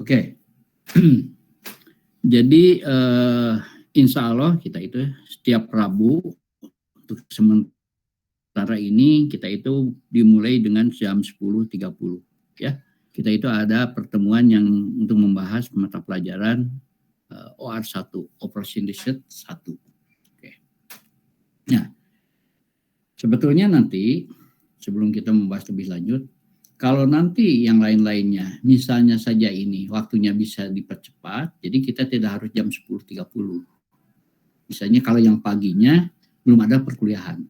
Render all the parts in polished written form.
Oke. Jadi insya Allah kita itu setiap Rabu untuk sementara ini kita itu dimulai dengan jam 10.30 ya. Kita itu ada pertemuan yang untuk membahas mata pelajaran OR1, Operation Research 1. Oke. Nah, sebetulnya nanti sebelum kita membahas lebih lanjut, kalau nanti yang lain-lainnya, misalnya saja ini waktunya bisa dipercepat, jadi kita tidak harus jam 10.30. Misalnya kalau yang paginya belum ada perkuliahan.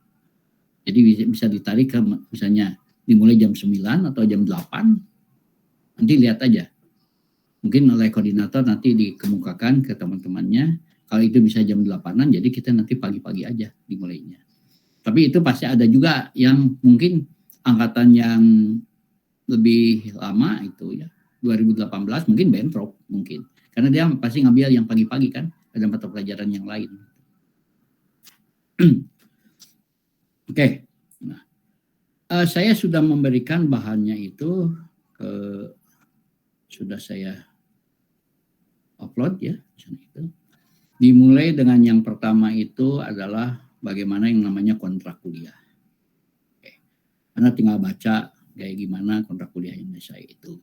Jadi bisa ditarik ke misalnya dimulai jam 9 atau jam 8, nanti lihat aja. Mungkin oleh koordinator nanti dikemukakan ke teman-temannya, kalau itu bisa jam 8-an, jadi kita nanti pagi-pagi aja dimulainya. Tapi itu pasti ada juga yang mungkin angkatan yang lebih lama itu ya 2018 mungkin bentrok mungkin karena dia pasti ngambil yang pagi-pagi kan, ada mata pelajaran yang lain. Oke. Nah, saya sudah memberikan bahannya itu sudah saya upload ya itu. Dimulai dengan yang pertama itu adalah bagaimana yang namanya kontrak kuliah. Oke. Karena tinggal baca kayak gimana kontrak kuliah yang saya itu.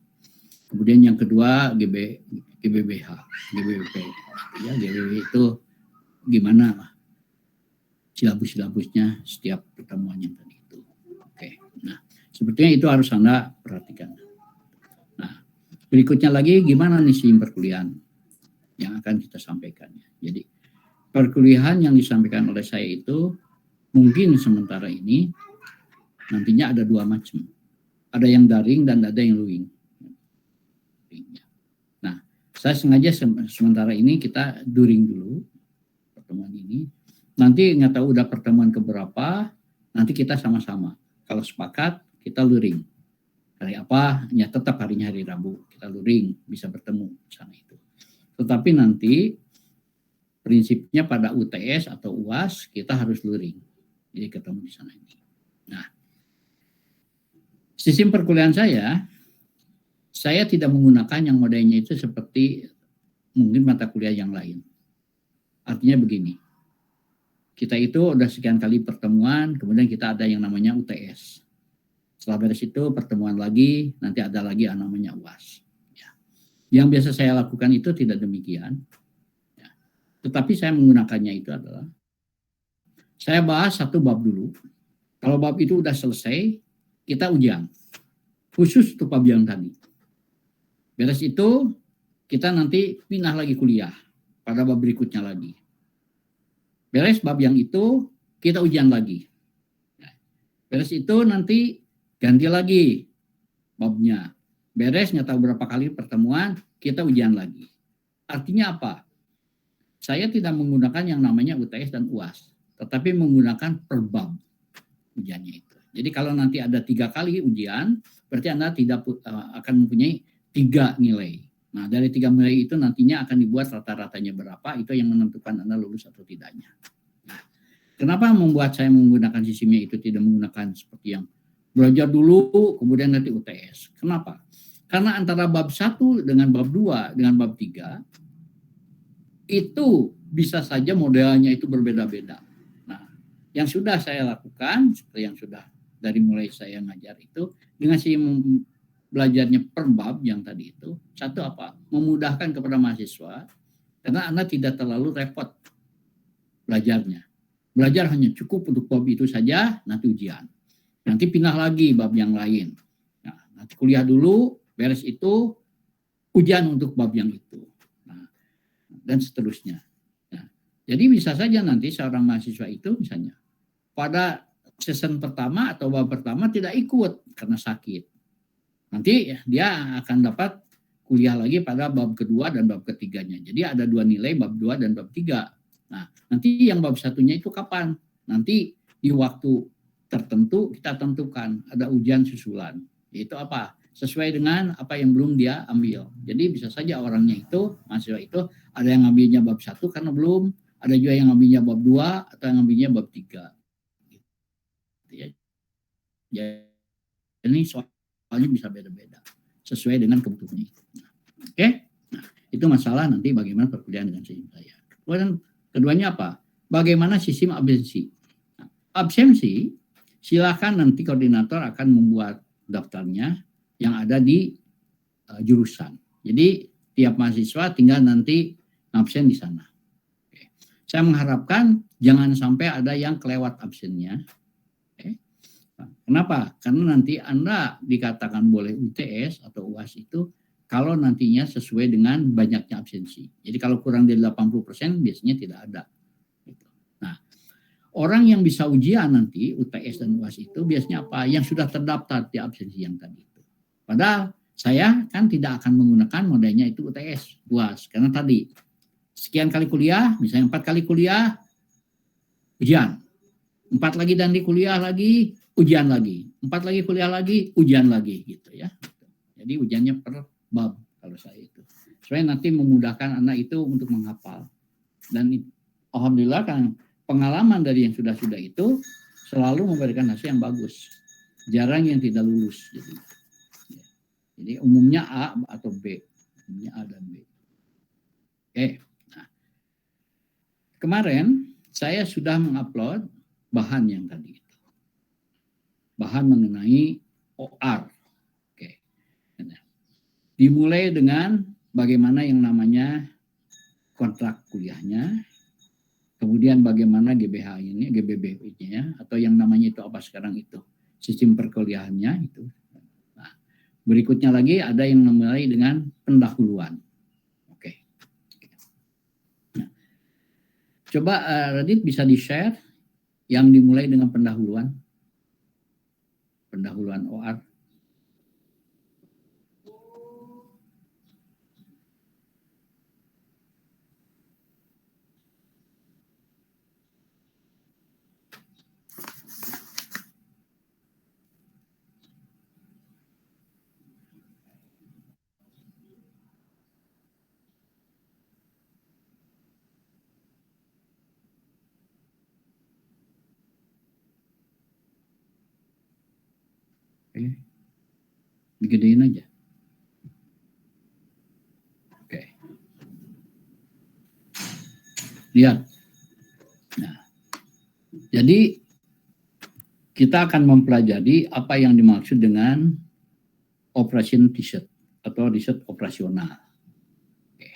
Kemudian yang kedua GBBH, GBBP. Ya, GBB itu gimana silabus-silabusnya setiap pertemuan yang tadi itu. Oke. Nah, sepertinya itu harus Anda perhatikan. Nah, berikutnya lagi gimana nih sistem perkuliahan yang akan kita sampaikan. Jadi, perkuliahan yang disampaikan oleh saya itu mungkin sementara ini nantinya ada dua macam. Ada yang daring dan ada yang luring. Nah, saya sengaja sementara ini kita during dulu pertemuan ini. Nanti nggak tahu udah pertemuan keberapa, nanti kita sama-sama. Kalau sepakat, kita luring. Hari apa? Ya tetap harinya hari Rabu. Kita luring, bisa bertemu sana itu. Tetapi nanti prinsipnya pada UTS atau UAS kita harus luring. Jadi ketemu di sana ini. Nah, sistem perkuliahan saya tidak menggunakan yang modelnya itu seperti mungkin mata kuliah yang lain. Artinya begini, kita itu udah sekian kali pertemuan, kemudian kita ada yang namanya UTS. Setelah beres itu pertemuan lagi, nanti ada lagi yang namanya UAS. Ya. Yang biasa saya lakukan itu tidak demikian. Ya. Tetapi saya menggunakannya itu adalah, saya bahas satu bab dulu. Kalau bab itu udah selesai, kita ujian. Khusus untuk bab yang tadi. Beres itu, kita nanti pindah lagi kuliah pada bab berikutnya lagi. Beres bab yang itu, kita ujian lagi. Beres itu nanti ganti lagi babnya. Beres nggak tahu berapa kali pertemuan, kita ujian lagi. Artinya apa? Saya tidak menggunakan yang namanya UTS dan UAS, tetapi menggunakan per bab ujiannya itu. Jadi kalau nanti ada 3 kali ujian, berarti Anda tidak akan mempunyai 3 nilai. Nah, dari 3 nilai itu nantinya akan dibuat rata-ratanya berapa, itu yang menentukan Anda lulus atau tidaknya. Nah, kenapa membuat saya menggunakan sistemnya itu tidak menggunakan seperti yang belajar dulu, kemudian nanti UTS. Kenapa? Karena antara bab 1 dengan bab 2 dengan bab 3, itu bisa saja modelnya itu berbeda-beda. Nah, yang sudah saya lakukan, seperti yang sudah dari mulai saya ngajar itu, dengan si belajarnya per bab yang tadi itu, satu apa? Memudahkan kepada mahasiswa, karena Anda tidak terlalu repot belajarnya. Belajar hanya cukup untuk bab itu saja, nanti ujian. Nanti pindah lagi bab yang lain. Nah, nanti kuliah dulu, beres itu, ujian untuk bab yang itu. Nah, dan seterusnya. Nah, jadi bisa saja nanti seorang mahasiswa itu misalnya, pada season pertama atau bab pertama tidak ikut karena sakit. Nanti dia akan dapat kuliah lagi pada bab kedua dan bab ketiganya. Jadi ada 2 nilai, bab 2 dan bab 3. Nah, nanti yang bab satunya itu kapan? Nanti di waktu tertentu kita tentukan ada ujian susulan. Yaitu apa? Sesuai dengan apa yang belum dia ambil. Jadi bisa saja orangnya itu, mahasiswa itu, ada yang ngambilnya bab 1 karena belum, ada juga yang ngambilnya bab 2 atau yang ngambilnya bab 3. Jadi soalnya bisa beda-beda sesuai dengan kebutuhannya. Oke, nah, itu masalah nanti bagaimana perkuliahan dengan sistem saya. Kemudian keduanya apa? Bagaimana sistem absensi? Nah, absensi, silakan nanti koordinator akan membuat daftarnya yang ada di jurusan. Jadi tiap mahasiswa tinggal nanti absen di sana. Oke. Saya mengharapkan jangan sampai ada yang kelewat absennya. Oke. Kenapa? Karena nanti Anda dikatakan boleh UTS atau UAS itu kalau nantinya sesuai dengan banyaknya absensi. Jadi kalau kurang dari 80% biasanya tidak ada. Nah, orang yang bisa ujian nanti UTS dan UAS itu biasanya apa? Yang sudah terdaftar di absensi yang tadi itu. Padahal saya kan tidak akan menggunakan modelnya itu UTS, UAS. Karena tadi sekian kali kuliah, misalnya 4 kali kuliah, ujian. 4 lagi dan di kuliah lagi, ujian lagi. 4 lagi kuliah lagi, ujian lagi gitu ya. Jadi ujiannya per bab kalau saya itu. Supaya nanti memudahkan anak itu untuk menghafal. Dan alhamdulillah kan pengalaman dari yang sudah-sudah itu selalu memberikan hasil yang bagus. Jarang yang tidak lulus. Jadi umumnya A atau B. Umumnya A dan B. Oke. Nah, kemarin saya sudah mengupload bahan yang tadi itu. Bahan mengenai OR. Oke. Dimulai dengan bagaimana yang namanya kontrak kuliahnya, kemudian bagaimana GBH ini, GBB-nya, atau yang namanya itu apa sekarang itu, sistem perkuliahannya itu. Nah, berikutnya lagi ada yang dimulai dengan pendahuluan. Oke. Nah, coba Radit bisa di-share yang dimulai dengan pendahuluan. Pendahuluan OR. Oke. Digedein aja. Oke. Lihat. Nah, jadi kita akan mempelajari apa yang dimaksud dengan operation riset atau riset operasional. Oke.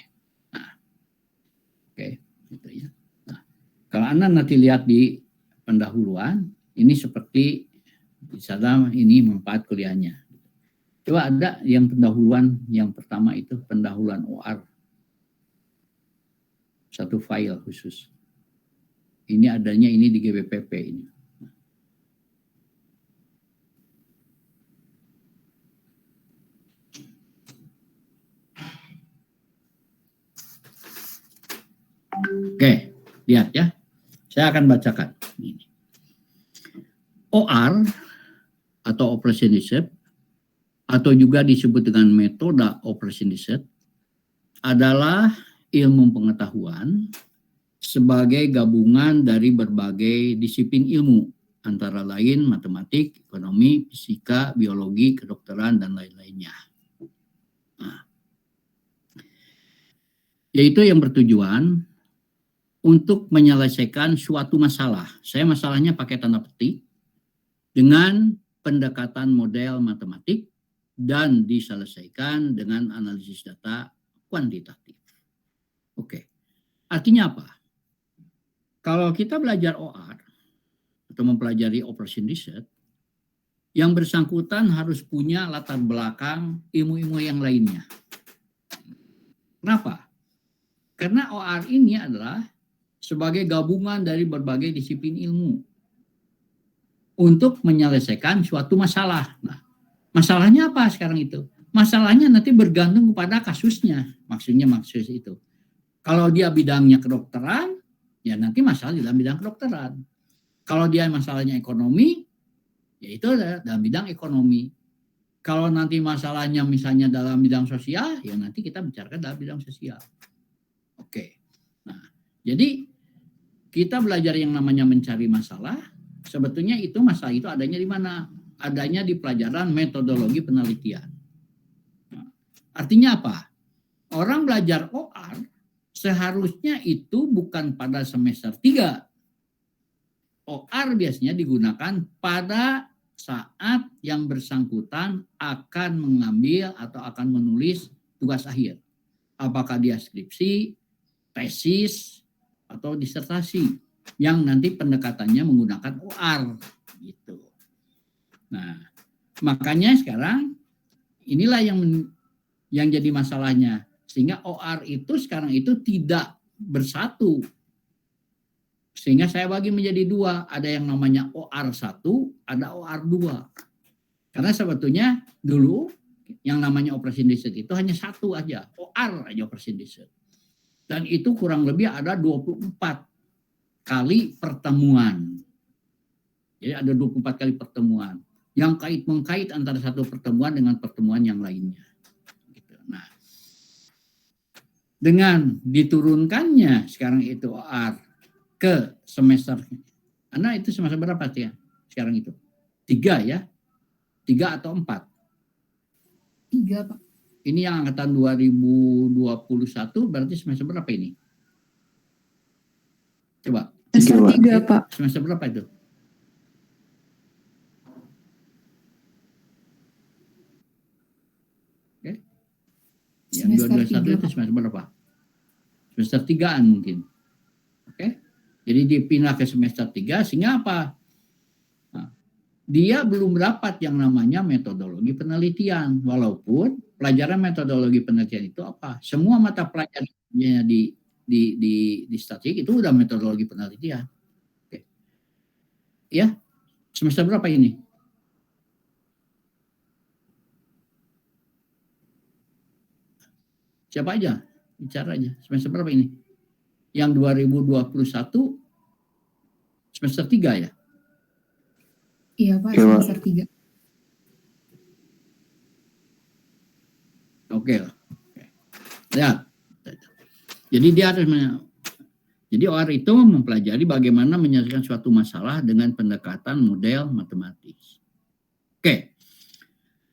Nah, oke, gitu ya. Nah, kalau Anda nanti lihat di pendahuluan, ini seperti misalnya ini manfaat kuliahnya. Coba ada yang pendahuluan yang pertama itu pendahuluan OR. Satu file khusus. Ini adanya ini di GBPP ini. Oke, lihat ya. Saya akan bacakan. Ini. OR atau operation research atau juga disebut dengan metode operation research adalah ilmu pengetahuan sebagai gabungan dari berbagai disiplin ilmu antara lain matematik, ekonomi, fisika, biologi, kedokteran dan lain-lainnya. Nah, yaitu yang bertujuan untuk menyelesaikan suatu masalah. Saya masalahnya pakai tanda petik dengan pendekatan model matematik dan diselesaikan dengan analisis data kuantitatif. Oke, artinya apa? Kalau kita belajar OR atau mempelajari operation research, yang bersangkutan harus punya latar belakang ilmu-ilmu yang lainnya. Kenapa? Karena OR ini adalah sebagai gabungan dari berbagai disiplin ilmu untuk menyelesaikan suatu masalah. Nah, masalahnya apa sekarang itu? Masalahnya nanti bergantung kepada kasusnya. Maksudnya maksud itu. Kalau dia bidangnya kedokteran, ya nanti masalah di dalam bidang kedokteran. Kalau dia masalahnya ekonomi, ya itu dalam bidang ekonomi. Kalau nanti masalahnya misalnya dalam bidang sosial, ya nanti kita bicarakan dalam bidang sosial. Oke. Nah, jadi kita belajar yang namanya mencari masalah, sebetulnya itu masalah itu adanya di mana? Adanya di pelajaran metodologi penelitian. Nah, artinya apa? orang belajar OR seharusnya itu bukan pada semester 3. OR biasanya digunakan pada saat yang bersangkutan akan mengambil atau akan menulis tugas akhir. Apakah dia skripsi, tesis, atau disertasi yang nanti pendekatannya menggunakan OR gitu. Nah, makanya sekarang inilah yang jadi masalahnya, sehingga OR itu sekarang itu tidak bersatu. Sehingga saya bagi menjadi 2, ada yang namanya OR1, ada OR2. Karena sebetulnya dulu yang namanya operation dessert itu hanya satu aja, OR aja operation dessert. Dan itu kurang lebih ada 24 kali pertemuan. Jadi ada 24 kali pertemuan yang kait-mengkait antara satu pertemuan dengan pertemuan yang lainnya. Gitu. Nah, dengan diturunkannya sekarang itu OR ke semester, Anda itu semester berapa ya sekarang itu? 3 ya? 3 atau 4? 3, Pak. Ini yang angkatan 2021 berarti semester berapa ini? Coba. Semester 3, Pak. Semester berapa itu? Oke. Yang 2021 itu semester berapa? Semester 3-an mungkin. Oke. Jadi dipindah ke semester 3 sehingga apa? Nah, dia belum dapat yang namanya metodologi penelitian. Walaupun pelajaran metodologi penelitian itu apa? Semua mata pelajarannya di statistik itu udah metodologi penelitian. Oke. Ya, semester berapa ini? Siapa aja? Bicara aja. Semester berapa ini? Yang 2021 semester 3 ya? Iya Pak, semester 3. Oke. Ya. Jadi dia harus jadi OR itu mempelajari bagaimana menyelesaikan suatu masalah dengan pendekatan model matematis. Oke.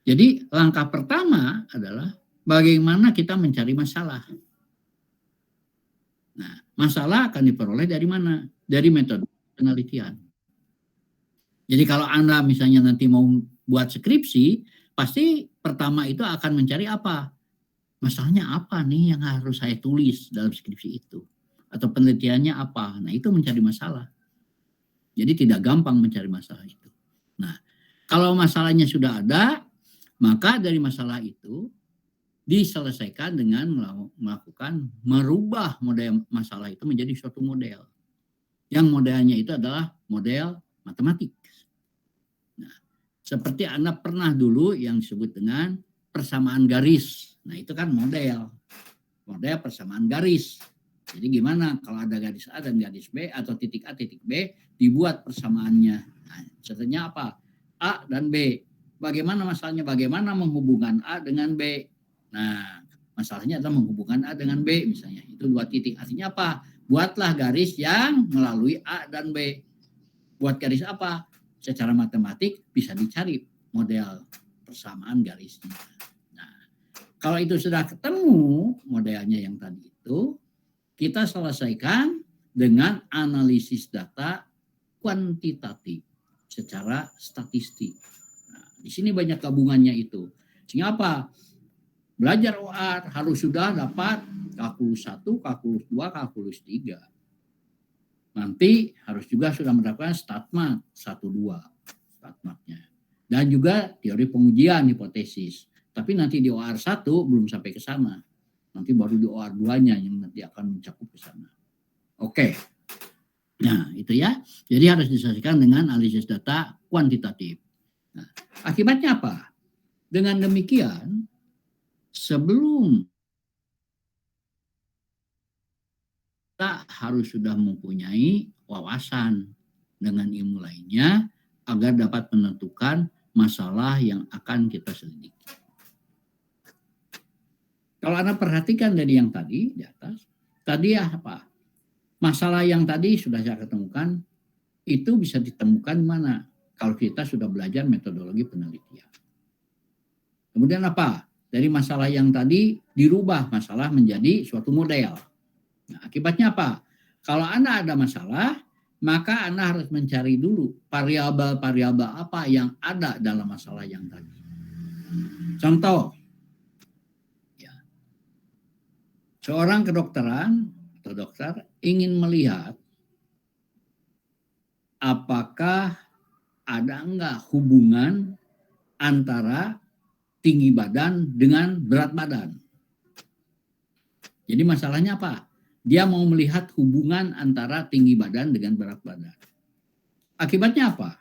Jadi langkah pertama adalah bagaimana kita mencari masalah. Nah, masalah akan diperoleh dari mana? Dari metode penelitian. Jadi kalau Anda misalnya nanti mau buat skripsi, pasti pertama itu akan mencari apa? Masalahnya apa nih yang harus saya tulis dalam skripsi itu? Atau penelitiannya apa? Nah, itu mencari masalah. Jadi tidak gampang mencari masalah itu. Nah, kalau masalahnya sudah ada, maka dari masalah itu diselesaikan dengan merubah model masalah itu menjadi suatu model. Yang modelnya itu adalah model matematik. Nah, seperti Anda pernah dulu yang disebut dengan persamaan garis. Nah, itu kan model persamaan garis. Jadi gimana kalau ada garis A dan garis B atau titik A, titik B, dibuat persamaannya. Nah, contohnya apa? A dan B. Bagaimana masalahnya? Bagaimana menghubungkan A dengan B? Nah, masalahnya adalah menghubungkan A dengan B misalnya. Itu 2 titik. Artinya apa? Buatlah garis yang melalui A dan B. Buat garis apa? Secara matematik bisa dicari model persamaan garisnya. Nah, kalau itu sudah ketemu modelnya yang tadi itu, kita selesaikan dengan analisis data kuantitatif secara statistik. Nah, di sini banyak gabungannya itu. Sehingga apa? Belajar OR harus sudah dapat kalkulus 1, kalkulus 2, kalkulus 3. Nanti harus juga sudah mendapatkan statmat 1-2 statmatnya. Dan juga teori pengujian hipotesis. Tapi nanti di OR 1 belum sampai ke sana. Nanti baru di OR 2-nya yang nanti akan mencakup ke sana. Oke. Nah, itu ya. Jadi harus diselesaikan dengan analisis data kuantitatif. Nah, akibatnya apa? Dengan demikian, sebelum kita harus sudah mempunyai wawasan dengan ilmu lainnya agar dapat menentukan masalah yang akan kita selidiki. Kalau Anda perhatikan dari yang tadi di atas, tadi apa? Masalah yang tadi sudah saya ketemukan, itu bisa ditemukan mana? Kalau kita sudah belajar metodologi penelitian. Kemudian apa? dari masalah yang tadi dirubah masalah menjadi suatu model. Nah, akibatnya apa? Kalau Anda ada masalah, maka Anda harus mencari dulu variabel-variabel apa yang ada dalam masalah yang tadi. Contoh, ya, seorang kedokteran atau dokter ingin melihat apakah ada enggak hubungan antara tinggi badan dengan berat badan. Jadi masalahnya apa? Dia mau melihat hubungan antara tinggi badan dengan berat badan. Akibatnya apa?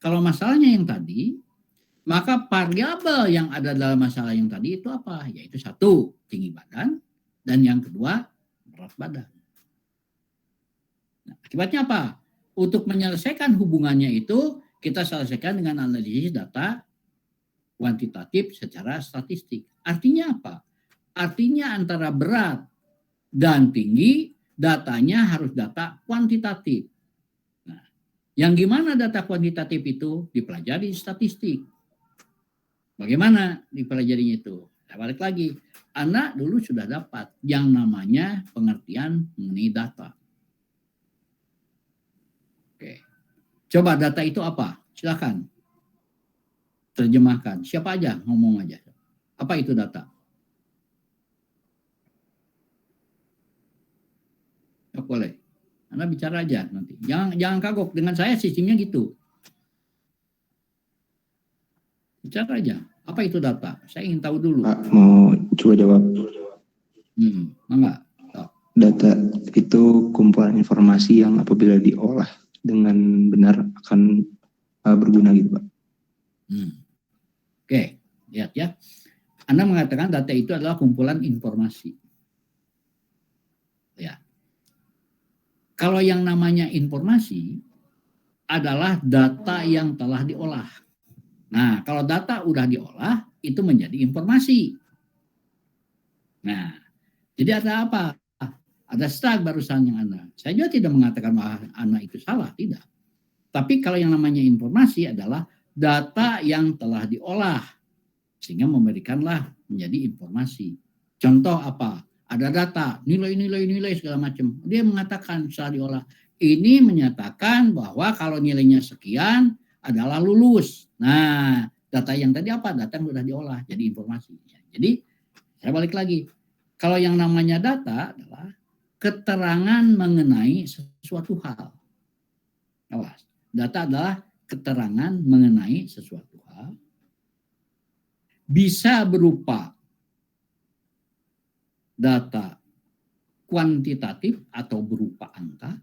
Kalau masalahnya yang tadi, maka variabel yang ada dalam masalah yang tadi itu apa? Yaitu satu, tinggi badan, dan yang kedua, berat badan. Nah, akibatnya apa? Untuk menyelesaikan hubungannya itu, kita selesaikan dengan analisis data kuantitatif secara statistik. Artinya apa? Artinya antara berat dan tinggi, datanya harus data kuantitatif. Nah, yang gimana data kuantitatif itu? Dipelajari statistik. Bagaimana dipelajarinya itu? Saya balik lagi. Anak dulu sudah dapat yang namanya pengertian mengenai data. Oke. Coba data itu apa? Silakan. Terjemahkan. Siapa aja ngomong aja. Apa itu data? Oh, boleh. Anda bicara aja nanti. Jangan kagok dengan saya, sistemnya gitu. Bicara aja. Apa itu data? Saya ingin tahu dulu. Pak, mau coba jawab. Enggak. Oh. Data itu kumpulan informasi yang apabila diolah dengan benar akan berguna gitu, Pak. Oke, lihat ya. Anda mengatakan data itu adalah kumpulan informasi. Ya. Kalau yang namanya informasi adalah data yang telah diolah. Nah, kalau data udah diolah, itu menjadi informasi. Nah, jadi ada apa? Ada stuck barusan yang Anda. Saya juga tidak mengatakan bahwa Anda itu salah, tidak. Tapi kalau yang namanya informasi adalah data yang telah diolah, sehingga memberikanlah menjadi informasi. Contoh apa? Ada data, nilai segala macam. Dia mengatakan setelah diolah, ini menyatakan bahwa kalau nilainya sekian adalah lulus. Nah, data yang tadi apa? Data yang sudah diolah, jadi informasi. Jadi, saya balik lagi. Kalau yang namanya data adalah keterangan mengenai sesuatu hal. Awas, data adalah keterangan mengenai sesuatu hal. Bisa berupa data kuantitatif atau berupa angka,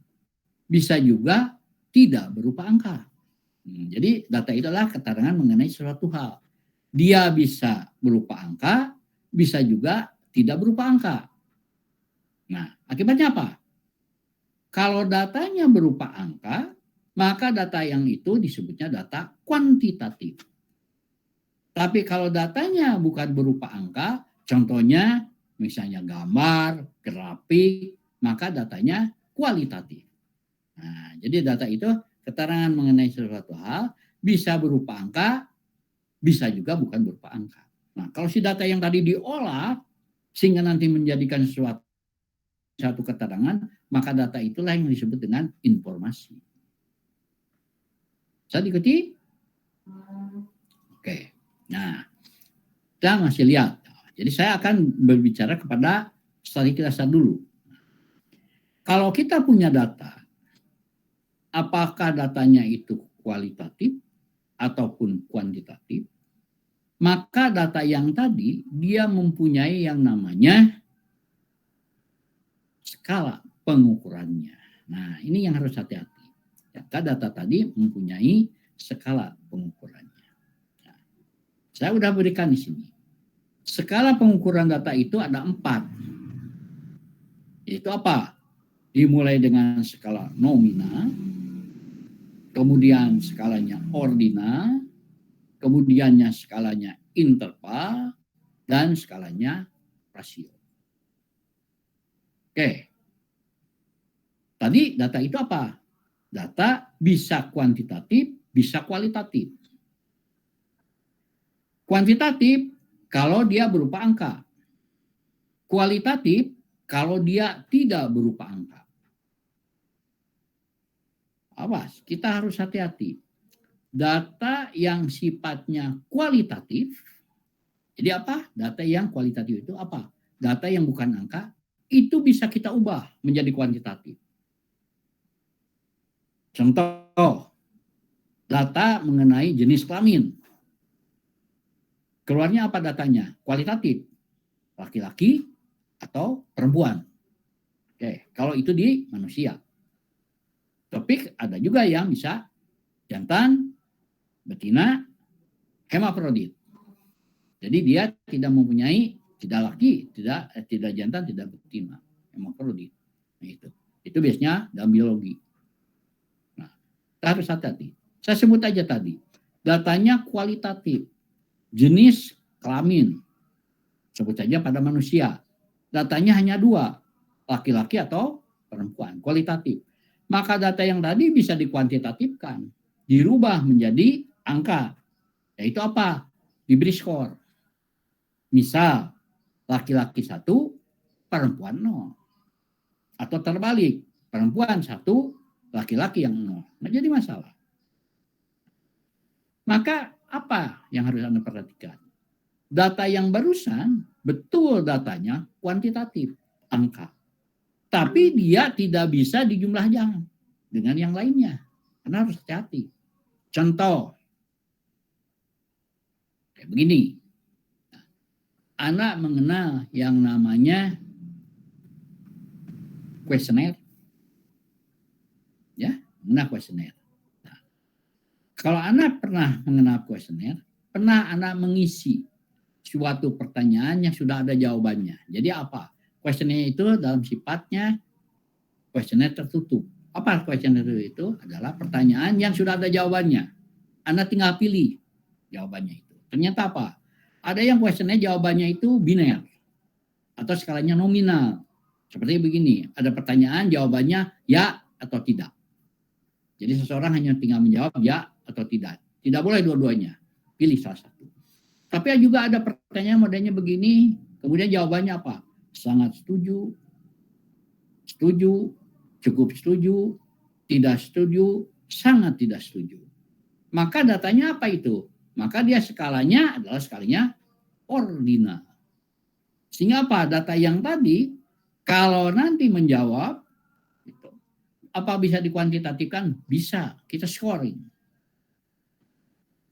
bisa juga tidak berupa angka. Jadi data itu adalah keterangan mengenai suatu hal. Dia bisa berupa angka, bisa juga tidak berupa angka. Nah, akibatnya apa? Kalau datanya berupa angka, maka data yang itu disebutnya data kuantitatif. Tapi kalau datanya bukan berupa angka, contohnya misalnya gambar, grafik, maka datanya kualitatif. Nah, jadi data itu keterangan mengenai suatu hal bisa berupa angka, bisa juga bukan berupa angka. Nah, kalau si data yang tadi diolah sehingga nanti menjadikan satu keterangan, maka data itulah yang disebut dengan informasi. Bisa diikuti? Oke. Nah, kita masih lihat. Jadi saya akan berbicara kepada statistik dasar dulu. Kalau kita punya data, apakah datanya itu kualitatif ataupun kuantitatif, maka data yang tadi dia mempunyai yang namanya skala pengukurannya. Nah, ini yang harus hati-hati. Data tadi mempunyai skala pengukurannya. Nah, saya sudah berikan di sini. Skala pengukuran data itu ada 4. Itu apa? Dimulai dengan skala nomina, kemudian skalanya ordinal, kemudiannya skalanya interval, dan skalanya rasio. Oke. Tadi data itu apa? Data bisa kuantitatif, bisa kualitatif. Kuantitatif kalau dia berupa angka. Kualitatif kalau dia tidak berupa angka. Awas, kita harus hati-hati. Data yang sifatnya kualitatif, jadi apa? Data yang kualitatif itu apa? Data yang bukan angka, itu bisa kita ubah menjadi kuantitatif. Contoh, data mengenai jenis kelamin. Keluarnya apa datanya? Kualitatif. Laki-laki atau perempuan. Oke, kalau itu di manusia. Topik ada juga yang bisa jantan, betina, hemafrodit. Jadi dia tidak mempunyai, tidak laki, tidak jantan, tidak betina, hemafrodit. Nah, itu biasanya dalam biologi. Nah, kita harus hati-hati. Saya sebut aja tadi, datanya kualitatif, jenis kelamin, sebut saja pada manusia. Datanya hanya 2, laki-laki atau perempuan, kualitatif. Maka data yang tadi bisa dikuantitatifkan, dirubah menjadi angka. Yaitu apa? Diberi skor. Misal, laki-laki 1, perempuan 0. Atau terbalik, perempuan 1, laki-laki yang 0. Nggak jadi masalah. Maka apa yang harus Anda perhatikan? Data yang barusan, betul datanya kuantitatif, angka. Tapi dia tidak bisa dijumlahkan dengan yang lainnya. Karena harus hati-hati. Contoh, kayak begini. Anak mengenal yang namanya kuesioner. Ya, mengenal kuesioner. Nah, kalau Anak pernah mengenal kuesioner, pernah Anak mengisi suatu pertanyaan yang sudah ada jawabannya. Jadi apa? Kuesioner itu dalam sifatnya kuesioner tertutup. Apa kuesioner itu? Adalah pertanyaan yang sudah ada jawabannya. Anda tinggal pilih jawabannya itu. Ternyata apa? Ada yang kuesioner jawabannya itu biner atau skalanya nominal. Seperti begini, ada pertanyaan jawabannya ya atau tidak. Jadi seseorang hanya tinggal menjawab ya atau tidak. Tidak boleh dua-duanya. Pilih salah satu. Tapi juga ada pertanyaan modelnya begini, kemudian jawabannya apa? Sangat setuju, setuju, cukup setuju, tidak setuju, sangat tidak setuju. Maka datanya apa itu? Maka dia skalanya adalah skalanya ordinal. Sehingga apa? Data yang tadi, kalau nanti menjawab, itu, apa bisa dikuantitatifkan? Bisa, kita scoring.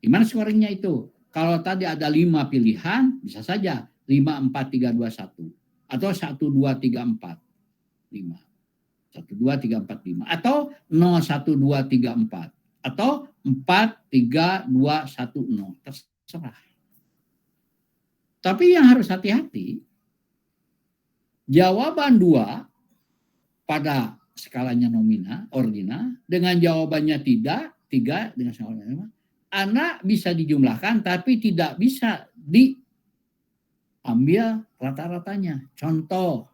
Gimana scoringnya itu? Kalau tadi ada 5 pilihan, bisa saja 5, 4, 3, 2, 1. Atau 1, 2, 3, 4, 5. 1, 2, 3, 4, 5. Atau 0, 1, 2, 3, 4. Atau 4, 3, 2, 1, 0. Terserah. Tapi yang harus hati-hati, jawaban 2 pada skalanya nominal, ordinal, dengan jawabannya tidak, 3 dengan skalanya nominal, Anak bisa dijumlahkan tapi tidak bisa diambil rata-ratanya. Contoh,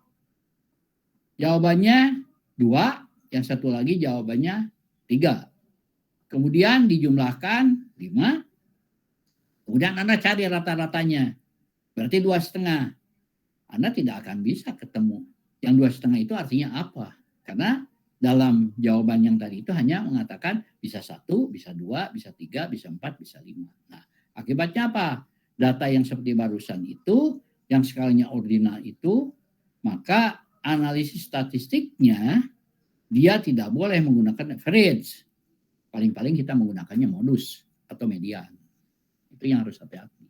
jawabannya 2, yang satu lagi jawabannya 3. Kemudian dijumlahkan 5, kemudian Anda cari rata-ratanya. Berarti 2,5. Anda tidak akan bisa ketemu. Yang 2,5 itu artinya apa? Karena dalam jawaban yang tadi itu hanya mengatakan bisa 1, bisa 2, bisa 3, bisa 4, bisa 5. Nah, akibatnya apa? Data yang seperti barusan itu, yang skalanya ordinal itu, maka analisis statistiknya dia tidak boleh menggunakan average. Paling-paling kita menggunakannya modus atau median. Itu yang harus hati-hati.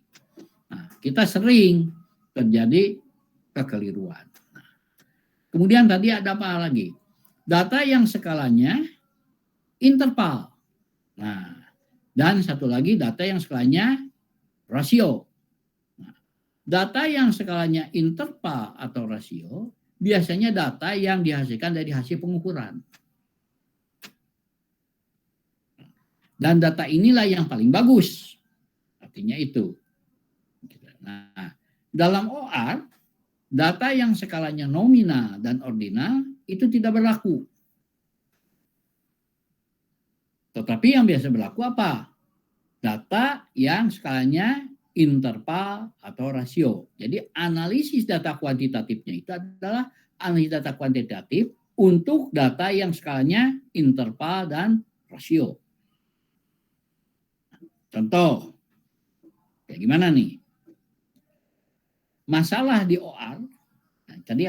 Nah, kita sering terjadi kekeliruan. Nah, kemudian tadi ada apa lagi? Data yang skalanya interval. Nah, dan satu lagi data yang skalanya rasio. Nah, data yang skalanya interval atau rasio biasanya data yang dihasilkan dari hasil pengukuran. Dan data inilah yang paling bagus. Artinya itu. Nah, dalam OR, data yang skalanya nominal dan ordinal itu tidak berlaku. Tetapi yang biasa berlaku apa? Data yang skalanya interval, atau rasio. Jadi analisis data kuantitatifnya itu adalah analisis data kuantitatif untuk data yang skalanya interval dan rasio. Contoh, kayak gimana nih? Masalah di OR, nah, tadi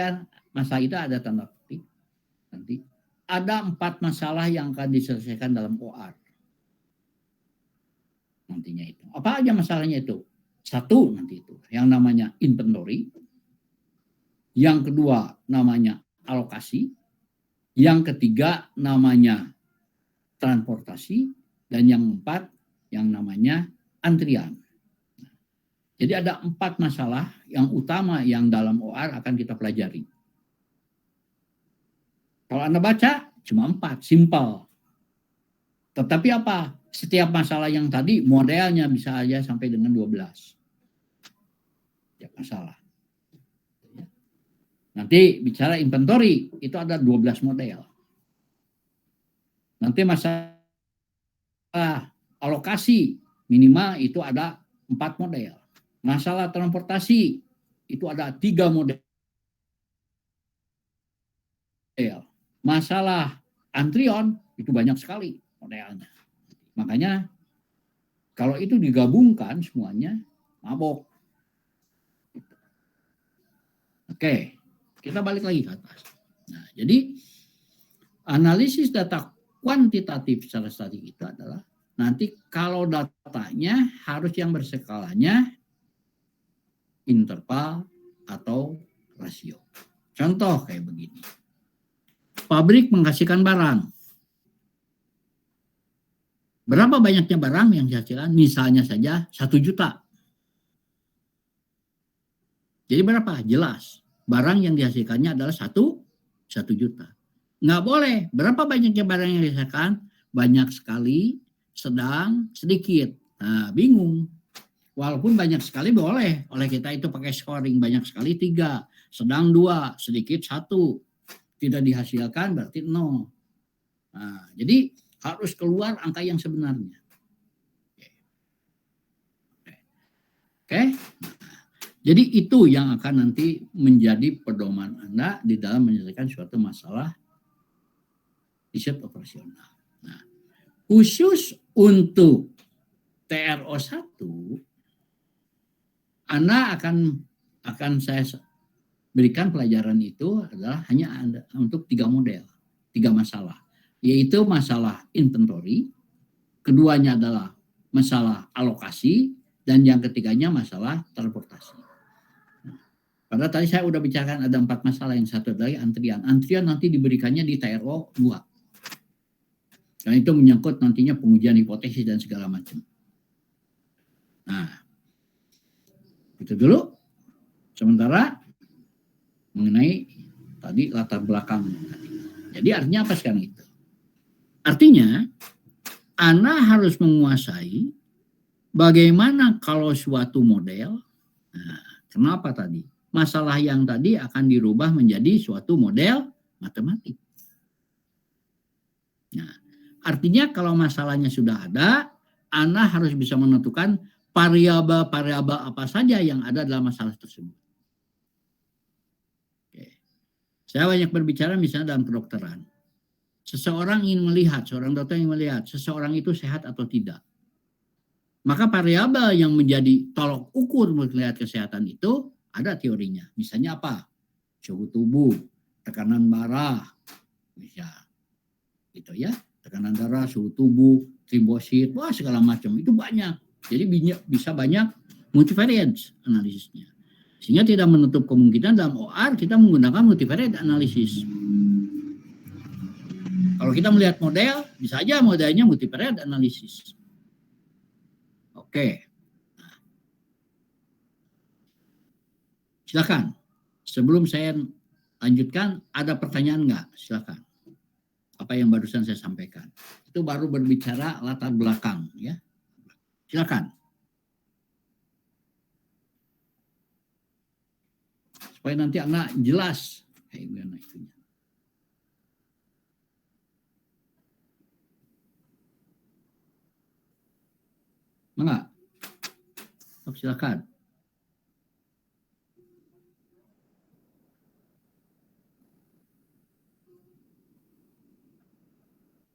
masalah itu ada tanda petik, nanti ada 4 masalah yang akan diselesaikan dalam OR. Nantinya itu. Apa aja masalahnya itu? 1 nanti itu, yang namanya inventory. Yang kedua namanya alokasi. Yang ketiga namanya transportasi. Dan yang 4 yang namanya antrian. Jadi ada 4 masalah yang utama yang dalam OR akan kita pelajari. Kalau Anda baca cuma 4, simpel. Tetapi apa? Setiap masalah yang tadi modelnya bisa aja sampai dengan 12. Setiap masalah. Nanti bicara inventory, itu ada 12 model. Nanti masalah alokasi, minimal itu ada 4 model. Masalah transportasi, itu ada 3 model. Masalah antrian, itu banyak sekali modelnya. Makanya kalau itu digabungkan semuanya, mabok. Oke, kita balik lagi ke atas. Nah, jadi analisis data kuantitatif secara statistik itu adalah nanti kalau datanya harus yang berskalanya interval atau rasio. Contoh kayak begini. Pabrik menghasilkan barang. Berapa banyaknya barang yang dihasilkan? Misalnya saja 1 juta. Jadi berapa? Jelas. Barang yang dihasilkannya adalah 1 juta. Nggak boleh. Berapa banyaknya barang yang dihasilkan? Banyak sekali, sedang, sedikit. Nah, bingung. Walaupun banyak sekali boleh. Oleh kita itu pakai scoring. Banyak sekali 3, sedang 2, sedikit 1. Tidak dihasilkan berarti 0. Nah, jadi harus keluar angka yang sebenarnya. Oke. Jadi itu yang akan nanti menjadi pedoman Anda di dalam menyelesaikan suatu masalah riset operasional. Nah, khusus untuk TRO 1, Anda akan saya berikan pelajaran itu adalah hanya untuk 3 model, 3 masalah. Yaitu masalah inventory, keduanya adalah masalah alokasi, dan yang ketiganya masalah transportasi. Padahal tadi saya udah bicarakan ada 4 masalah, yang satu lagi antrian. Antrian nanti diberikannya di TRO 2. Karena itu menyangkut nantinya pengujian hipotesis dan segala macam. Nah, itu dulu. Sementara mengenai tadi latar belakang. Jadi artinya apa sekarang itu? Artinya, Anda harus menguasai bagaimana kalau suatu model, nah, kenapa tadi? Masalah yang tadi akan dirubah menjadi suatu model matematik. Nah, artinya kalau masalahnya sudah ada, Anda harus bisa menentukan variabel-variabel apa saja yang ada dalam masalah tersebut. Oke. Saya banyak berbicara misalnya dalam kedokteran. Seseorang ingin melihat, seorang dokter ingin melihat seseorang itu sehat atau tidak. Maka variabel yang menjadi tolok ukur melihat kesehatan itu ada teorinya. Misalnya apa? Suhu tubuh, tekanan darah, bisa gitu ya. Tekanan darah, suhu tubuh, trombosit, wah segala macam itu banyak. Jadi bisa banyak multivariate analisisnya. Sehingga tidak menutup kemungkinan dalam OR kita menggunakan multivariate analisis. Kalau kita melihat model, bisa aja modelnya multivariate analisis. Oke. Silakan. Sebelum saya lanjutkan, ada pertanyaan nggak? Silakan. Apa yang barusan saya sampaikan. Itu baru berbicara latar belakang. Ya. Silakan. Supaya nanti anak jelas. Kayak gimana itunya. Enggak? silakan.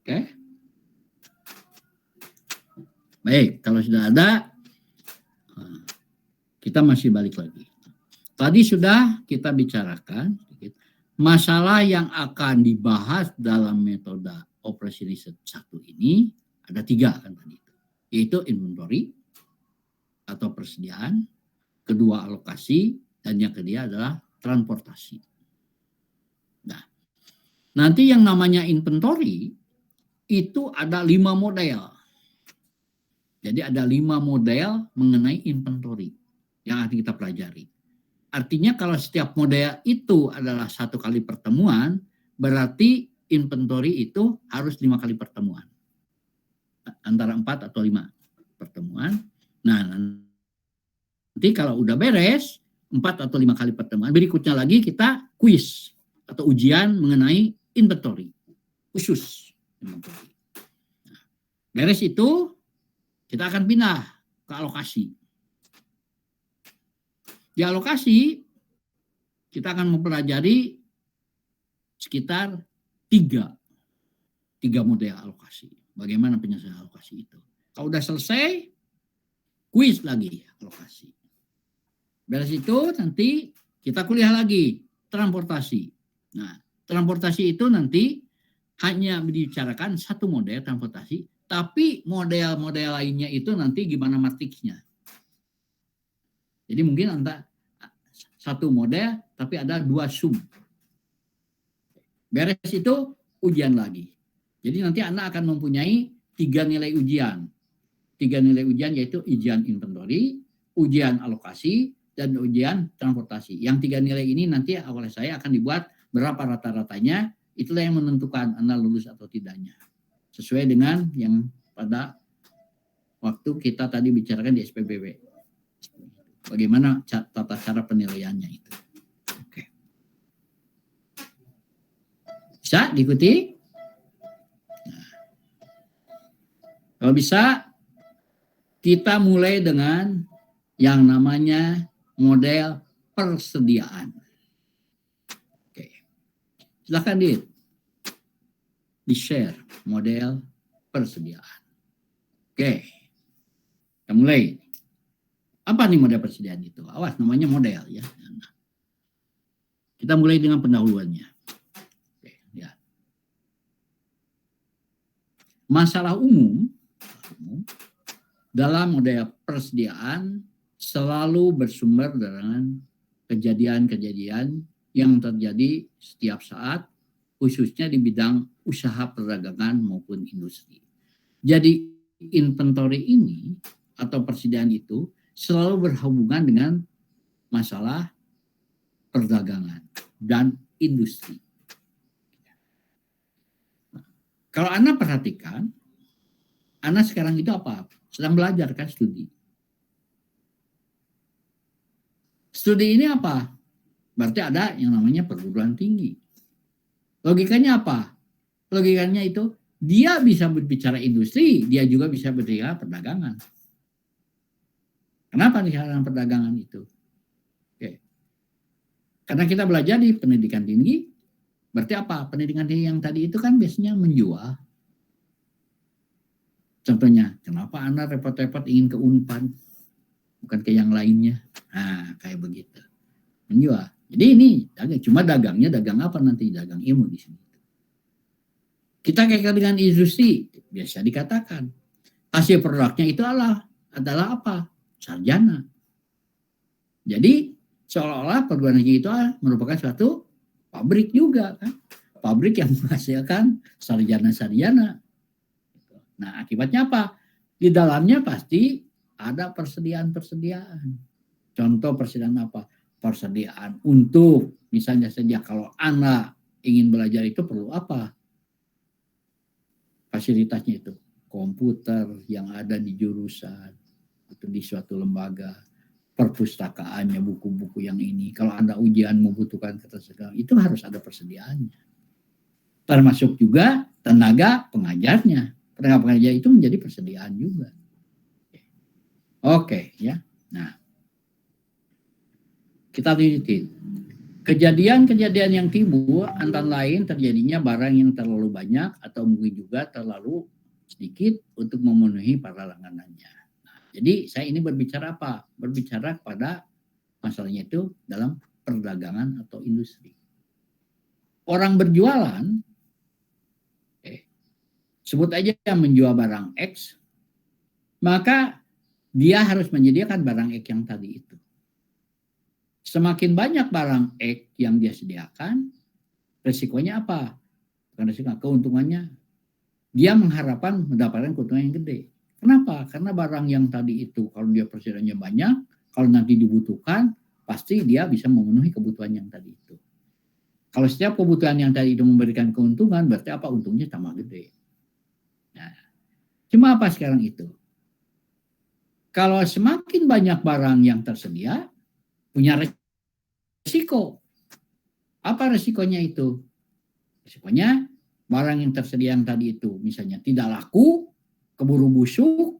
Oke. Baik, kalau sudah ada, kita masih balik lagi. Tadi sudah kita bicarakan masalah yang akan dibahas dalam metode operasi riset 1 ini ada 3 kan tadi, yaitu inventory atau persediaan, kedua alokasi, dan yang ketiga adalah transportasi. Nah, nanti yang namanya inventory itu ada 5 model. Jadi ada 5 model mengenai inventory yang akan kita pelajari. Artinya kalau setiap model itu adalah 1 kali pertemuan, berarti inventory itu harus 5 kali pertemuan. Antara 4 atau 5 pertemuan. Nah, nanti kalau udah beres, 4 atau 5 kali pertemuan, berikutnya lagi kita kuis atau ujian mengenai inventory. Khusus inventory. Nah, beres itu, kita akan pindah ke alokasi. Di alokasi, kita akan mempelajari sekitar 3 model alokasi. Bagaimana penyelesaian alokasi itu. Kalau udah selesai, kuis lagi alokasi. Beres itu nanti kita kuliah lagi, transportasi. Nah, transportasi itu nanti hanya dibicarakan 1 model transportasi, tapi model-model lainnya itu nanti gimana matriksnya. Jadi mungkin ada 1 model, tapi ada 2 sub. Beres itu ujian lagi. Jadi nanti Anda akan mempunyai 3 nilai ujian. 3 nilai ujian yaitu ujian inventory, ujian alokasi, dan ujian transportasi. Yang 3 nilai ini nanti oleh saya akan dibuat berapa rata-ratanya, itulah yang menentukan Anda lulus atau tidaknya. Sesuai dengan yang pada waktu kita tadi bicarakan di SPBW. Bagaimana tata cara penilaiannya itu. Oke. Bisa diikuti? Nah. Kalau bisa, kita mulai dengan yang namanya model persediaan. Oke. Silakan di-share model persediaan. Oke. Kita mulai. Apa nih model persediaan itu? Awas, namanya model ya. Kita mulai dengan pendahuluannya. Oke, ya. Masalah umum dalam model persediaan selalu bersumber dengan kejadian-kejadian yang terjadi setiap saat, khususnya di bidang usaha perdagangan maupun industri. Jadi inventory ini atau persediaan itu selalu berhubungan dengan masalah perdagangan dan industri. Kalau Anda perhatikan, Anda sekarang itu apa? Sedang belajar kan, studi. Studi ini apa? Berarti ada yang namanya perguruan tinggi. Logikanya apa? Logikanya itu dia bisa berbicara industri, dia juga bisa berbicara perdagangan. Kenapa di dalam perdagangan itu? Oke. Karena kita belajar di pendidikan tinggi, berarti apa? Pendidikan tinggi yang tadi itu kan biasanya menjual. Contohnya, kenapa Anda repot-repot ingin ke Unpad, bukan ke yang lainnya? Nah, kayak begitu. Menjual. Jadi ini dagang, cuma dagangnya dagang apa nanti? Dagang ilmu di sini. Kita kaitkan dengan industri, biasa dikatakan hasil produknya itu adalah apa? Sarjana. Jadi seolah-olah perguruan tinggi itu merupakan suatu pabrik juga kan, pabrik yang menghasilkan sarjana-sarjana. Nah, akibatnya apa? Di dalamnya pasti ada persediaan-persediaan. Contoh persediaan apa? Persediaan untuk misalnya saja kalau Anda ingin belajar itu perlu apa? Fasilitasnya itu komputer yang ada di jurusan atau di suatu lembaga, perpustakaannya, buku-buku yang ini. Kalau Anda ujian membutuhkan ketersediaan, itu harus ada persediaannya. Termasuk juga tenaga pengajarnya. Tenaga pengajar itu menjadi persediaan juga. Oke, ya. Nah, kita teliti. Kejadian-kejadian yang timbul antara lain terjadinya barang yang terlalu banyak atau mungkin juga terlalu sedikit untuk memenuhi para langganannya. Nah, jadi saya ini berbicara apa? Berbicara pada masalahnya itu dalam perdagangan atau industri. Orang berjualan, sebut aja yang menjual barang X, maka dia harus menyediakan barang X yang tadi itu. Semakin banyak barang X yang dia sediakan, resikonya apa? Bukan resiko, keuntungannya. Dia mengharapkan mendapatkan keuntungan yang gede. Kenapa? Karena barang yang tadi itu, kalau dia persediaannya banyak, kalau nanti dibutuhkan, pasti dia bisa memenuhi kebutuhan yang tadi itu. Kalau setiap kebutuhan yang tadi itu memberikan keuntungan, berarti apa? Untungnya tambah gede. Nah, cuma apa sekarang itu? Kalau semakin banyak barang yang tersedia, punya resiko. Apa resikonya itu? Resikonya barang yang tersedia yang tadi itu misalnya tidak laku, keburu busuk,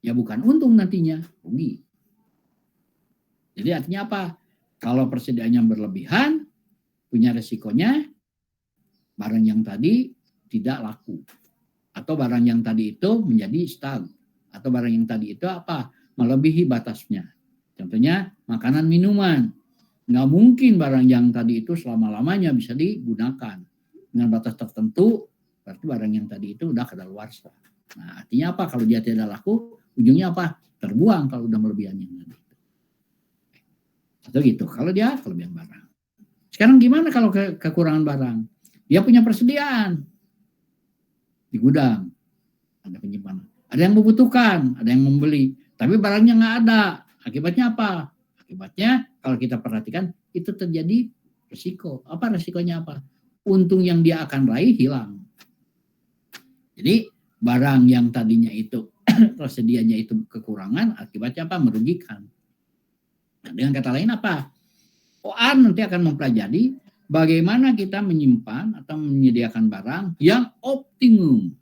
ya bukan untung nantinya, rugi. Jadi artinya apa? Kalau persediaannya berlebihan, punya resikonya barang yang tadi tidak laku. Atau barang yang tadi itu menjadi stag. Atau barang yang tadi itu apa? Melebihi batasnya. Contohnya makanan minuman. Nggak mungkin barang yang tadi itu selama-lamanya bisa digunakan. Dengan batas tertentu, berarti barang yang tadi itu udah kadaluarsa. Nah, artinya apa? Kalau dia tidak laku, ujungnya apa? Terbuang kalau udah melebihan yang tadi itu. Atau gitu, kalau dia kelebihan barang. Sekarang gimana kalau kekurangan barang? Dia punya persediaan di gudang, ada penyimpanan. Ada yang membutuhkan, ada yang membeli, tapi barangnya nggak ada. Akibatnya apa? Akibatnya kalau kita perhatikan itu terjadi risiko. Apa risikonya apa? Untung yang dia akan raih hilang. Jadi barang yang tadinya itu tersedianya itu kekurangan, akibatnya apa? Merugikan. Nah, dengan kata lain apa? OA nanti akan mempelajari bagaimana kita menyimpan atau menyediakan barang yang optimum.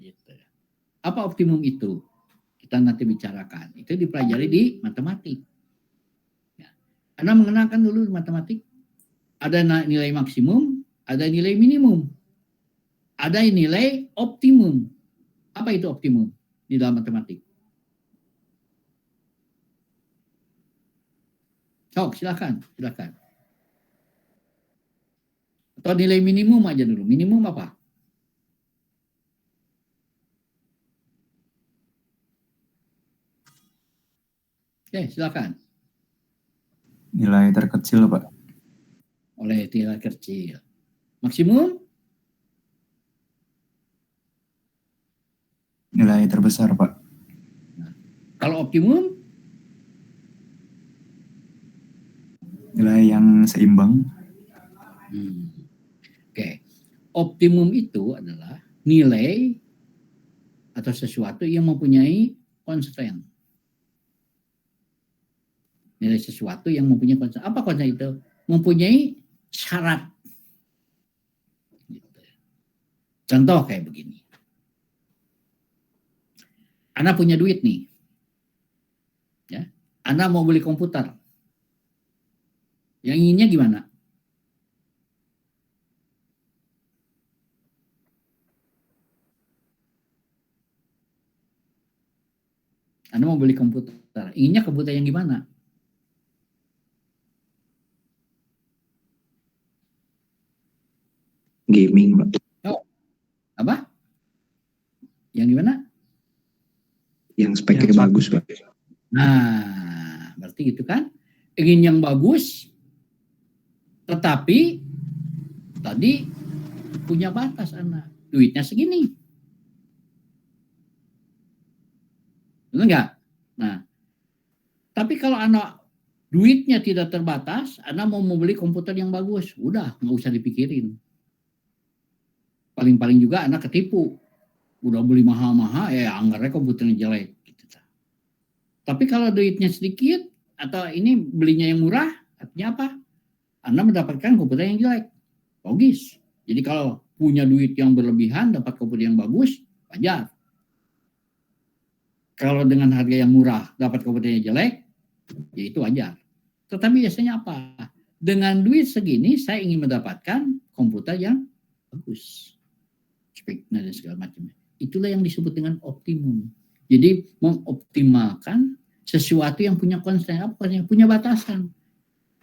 Gitu. Apa optimum itu? Kita nanti bicarakan. Itu dipelajari di matematik. Ya. Anda mengenalkan dulu di matematik. Ada nilai maksimum, ada nilai minimum. Ada nilai optimum. Apa itu optimum di dalam matematik? Silakan. Atau nilai minimum aja dulu. Minimum apa? Oke, silakan. Nilai terkecil, Pak. Oleh nilai kecil. Maksimum? Nilai terbesar, Pak. Nah, kalau optimum? Nilai yang seimbang. Oke. Optimum itu adalah nilai atau sesuatu yang mempunyai constraint. Nilai sesuatu yang mempunyai constraint. Apa constraint itu? Mempunyai syarat. Gitu. Contoh kayak begini. Anda punya duit nih. Ya. Anda mau beli komputer. Yang inginnya gimana? Anda mau beli komputer. Inginnya komputer yang gimana? Gaming, Pak. Oh, apa? Yang gimana? Yang speknya bagus, Pak. Nah, berarti gitu kan? Ingin yang bagus, tetapi tadi punya batas Anda. Duitnya segini. Benar nggak? Nah, tapi kalau Anda duitnya tidak terbatas, Anda mau membeli komputer yang bagus, udah nggak usah dipikirin. Paling-paling juga Anda ketipu. Udah beli mahal-mahal, ya anggarnya komputernya jelek. Gitu. Tapi kalau duitnya sedikit, atau ini belinya yang murah, artinya apa? Anda mendapatkan komputer yang jelek. Logis. Jadi kalau punya duit yang berlebihan, dapat komputer yang bagus, wajar. Kalau dengan harga yang murah, dapat komputernya jelek, Ya itu wajar. Tetapi biasanya apa? Dengan duit segini saya ingin mendapatkan komputer yang bagus, speknya dan segala macamnya. Itulah yang disebut dengan optimum. Jadi mengoptimalkan sesuatu yang punya constraint, yang punya batasan.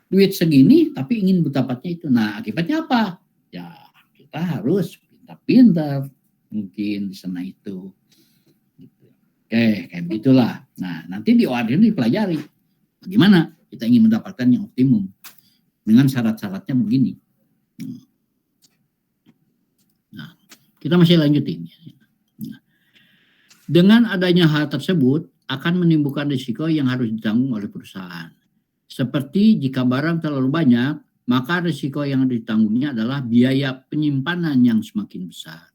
Duit segini tapi ingin mendapatnya itu. Nah, akibatnya apa? Ya, kita harus pintar-pintar mungkin di sana itu. Gitu. Oke, kayak begitulah. Nah, nanti di OR ini dipelajari. Bagaimana kita ingin mendapatkan yang optimum dengan syarat-syaratnya begini. Nah, kita masih lanjutin. Nah, dengan adanya hal tersebut akan menimbulkan risiko yang harus ditanggung oleh perusahaan. Seperti jika barang terlalu banyak, maka risiko yang ditanggungnya adalah biaya penyimpanan yang semakin besar.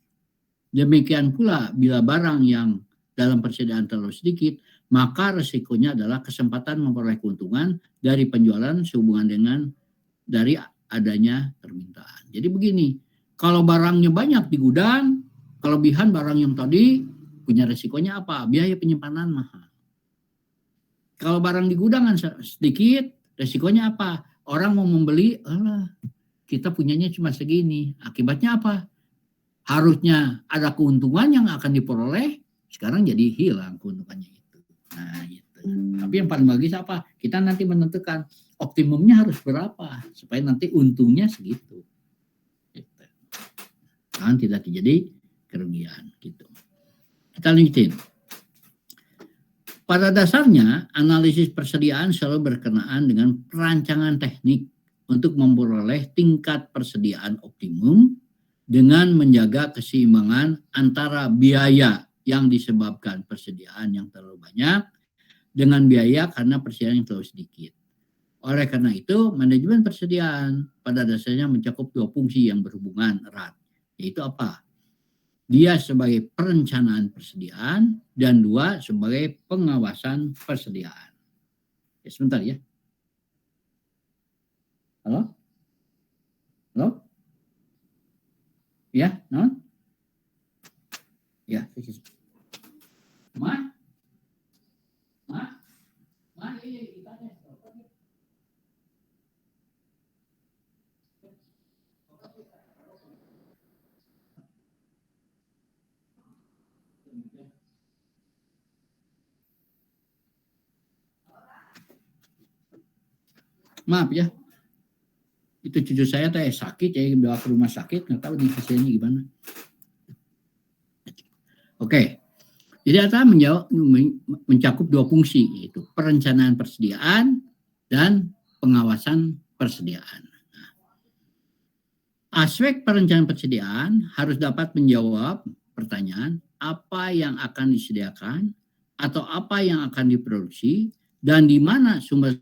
Demikian pula bila barang yang dalam persediaan terlalu sedikit, maka risikonya adalah kesempatan memperoleh keuntungan dari penjualan sehubungan dengan dari adanya permintaan. Jadi begini, kalau barangnya banyak di gudang, kelebihan barang yang tadi punya risikonya apa? Biaya penyimpanan mahal. Kalau barang di gudang sedikit, resikonya apa? Orang mau membeli, kita punyanya cuma segini. Akibatnya apa? Harusnya ada keuntungan yang akan diperoleh, sekarang jadi hilang keuntungannya itu. Nah, itu. Tapi yang paling bagus apa? Kita nanti menentukan optimumnya harus berapa supaya nanti untungnya segitu. Gitu. Kan tidak terjadi kerugian gitu. Kita lanjutin. Pada dasarnya, analisis persediaan selalu berkenaan dengan perancangan teknik untuk memperoleh tingkat persediaan optimum dengan menjaga keseimbangan antara biaya yang disebabkan persediaan yang terlalu banyak dengan biaya karena persediaan yang terlalu sedikit. Oleh karena itu, manajemen persediaan pada dasarnya mencakup dua fungsi yang berhubungan erat, yaitu apa? Dia sebagai perencanaan persediaan dan dua sebagai pengawasan persediaan. Ya, sebentar ya. Halo? Halo? Ya, non? Ya, Ma? Ma? Ma, iya, kita deh. Maaf ya, itu cucu saya teh sakit ya, dibawa ke rumah sakit, nggak tahu nih hasilnya gimana. Oke, jadi ATA mencakup dua fungsi, yaitu perencanaan persediaan dan pengawasan persediaan. Nah, aspek perencanaan persediaan harus dapat menjawab pertanyaan apa yang akan disediakan atau apa yang akan diproduksi dan di mana sumber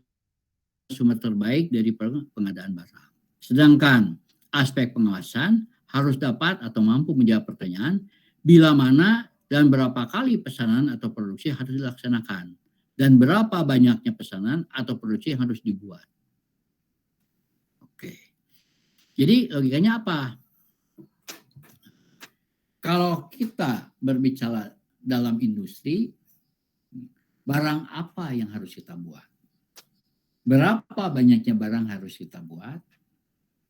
terbaik dari pengadaan barang. Sedangkan aspek pengawasan harus dapat atau mampu menjawab pertanyaan bila mana dan berapa kali pesanan atau produksi harus dilaksanakan dan berapa banyaknya pesanan atau produksi yang harus dibuat. Oke. Jadi logikanya apa? Kalau kita berbicara dalam industri, barang apa yang harus kita buat? Berapa banyaknya barang harus kita buat?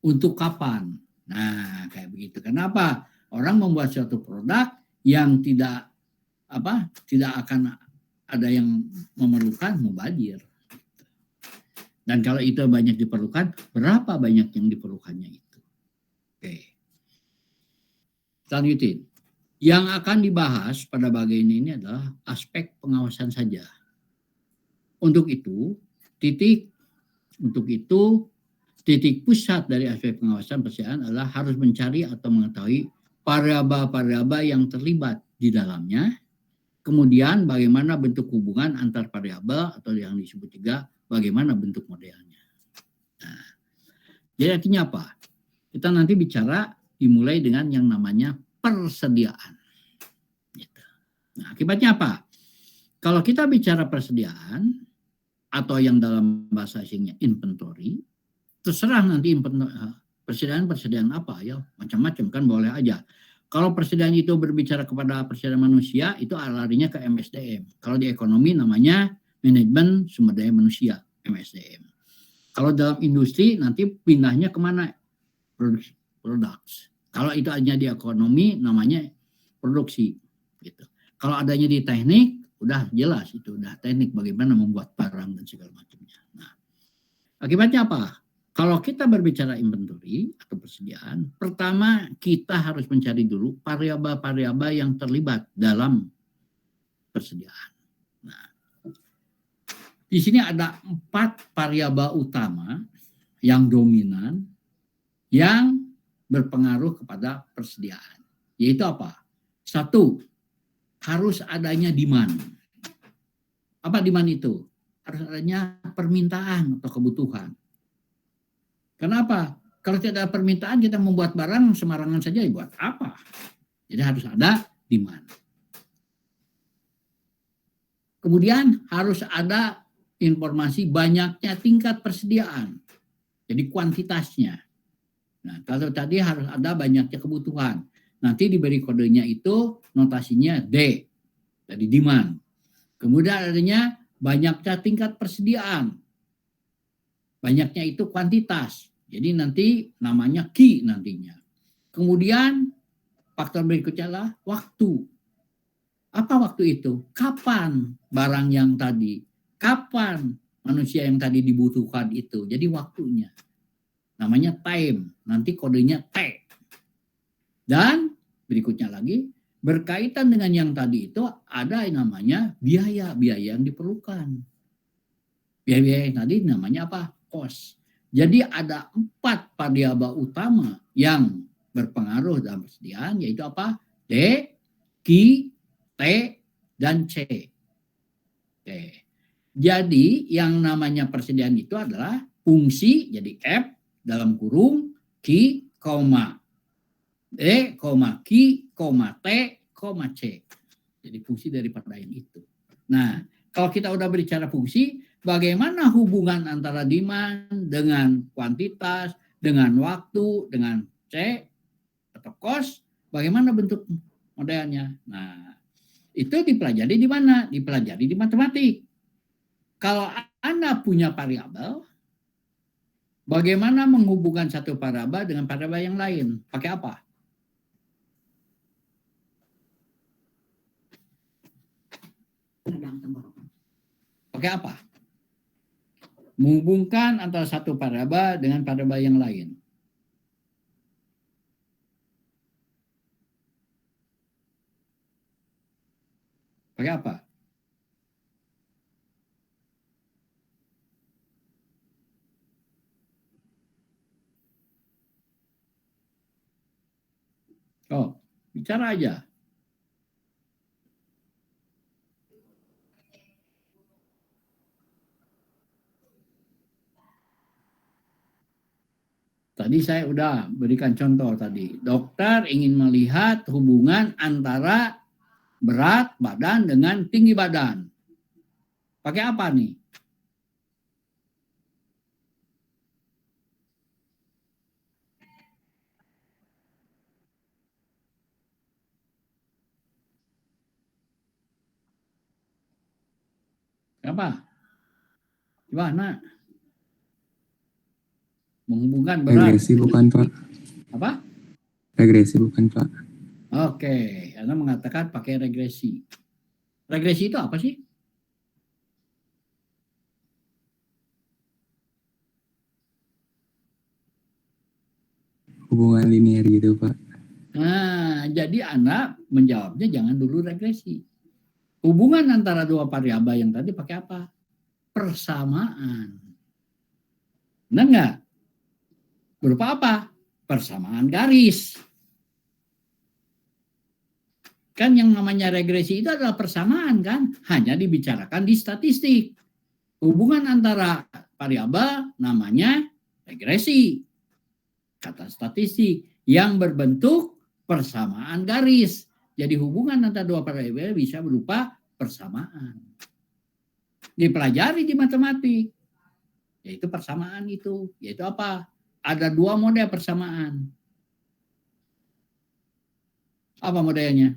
Untuk kapan? Nah, kayak begitu. Kenapa? Orang membuat suatu produk yang tidak akan ada yang memerlukan, mubazir. Dan kalau itu banyak diperlukan, berapa banyak yang diperlukannya itu? Oke. Lanjutin. Yang akan dibahas pada bagian ini adalah aspek pengawasan saja. Untuk itu, titik pusat dari aspek pengawasan persediaan adalah harus mencari atau mengetahui variabel-variabel yang terlibat di dalamnya. Kemudian bagaimana bentuk hubungan antar variabel atau yang disebut juga bagaimana bentuk modelnya. Nah, jadi artinya apa? Kita nanti bicara dimulai dengan yang namanya persediaan. Gitu. Nah, akibatnya apa? Kalau kita bicara persediaan atau yang dalam bahasa asingnya inventory, terserah nanti persediaan apa ya, macam-macam kan boleh aja. Kalau persediaan itu berbicara kepada persediaan manusia, itu larinya ke MSDM. Kalau di ekonomi namanya manajemen sumber daya manusia, MSDM. Kalau dalam industri nanti pindahnya kemana? Products. Kalau itu hanya di ekonomi namanya produksi. Gitu. Kalau adanya di teknik, udah jelas itu udah teknik bagaimana membuat barang dan segala macamnya. Nah, akibatnya apa? Kalau kita berbicara inventory atau persediaan, pertama kita harus mencari dulu variabel-variabel yang terlibat dalam persediaan. Nah, di sini ada 4 variabel utama yang dominan yang berpengaruh kepada persediaan. Yaitu apa? 1, harus adanya demand. Apa demand itu? Harus adanya permintaan atau kebutuhan. Kenapa? Kalau tidak ada permintaan kita membuat barang sembarangan saja buat apa? Jadi harus ada demand. Kemudian harus ada informasi banyaknya tingkat persediaan. Jadi kuantitasnya. Nah, kalau tadi harus ada banyaknya kebutuhan. Nanti diberi kodenya itu notasinya D. Jadi demand. Kemudian adanya banyaknya tingkat persediaan. Banyaknya itu kuantitas. Jadi nanti namanya Q nantinya. Kemudian faktor berikutnya adalah waktu. Apa waktu itu? Kapan barang yang tadi? Kapan manusia yang tadi dibutuhkan itu? Jadi waktunya. Namanya time. Nanti kodenya T. Dan berikutnya lagi, berkaitan dengan yang tadi itu ada yang namanya biaya-biaya yang diperlukan. Biaya-biaya yang tadi namanya apa? Cost. Jadi ada 4 variabel utama yang berpengaruh dalam persediaan, yaitu apa? D, Q, T, dan C. Oke. Jadi yang namanya persediaan itu adalah fungsi, jadi F dalam kurung, Q, D, Q, T, C. Jadi fungsi daripada yang itu. Nah, kalau kita udah berbicara fungsi, bagaimana hubungan antara demand dengan kuantitas, dengan waktu, dengan C atau cost, bagaimana bentuk modelnya? Nah, itu dipelajari di mana? Dipelajari di matematik. Kalau Anda punya variabel, bagaimana menghubungkan satu variabel dengan variabel yang lain? Pakai apa? Pakai apa? Menghubungkan antara satu variabel dengan variabel yang lain. Pakai apa? Oh, bicara aja. Tadi saya udah berikan contoh tadi. Dokter ingin melihat hubungan antara berat badan dengan tinggi badan. Pakai apa nih? Apa? Gimana? Menghubungkan berat. Regresi bukan, Pak. Apa? Regresi bukan, Pak. Oke, Anda mengatakan pakai regresi. Regresi itu apa sih? Hubungan linear gitu, Pak. Nah, jadi Anda menjawabnya jangan dulu regresi. Hubungan antara dua variabel yang tadi pakai apa? Persamaan. Benar nggak? Berupa apa? Persamaan garis. Kan yang namanya regresi itu adalah persamaan kan? Hanya dibicarakan di statistik. Hubungan antara variabel namanya regresi. Kata statistik yang berbentuk persamaan garis. Jadi hubungan antara dua variabel bisa berupa persamaan. Dipelajari di matematik. Yaitu persamaan itu. Yaitu apa? Ada 2 model persamaan. Apa modelnya?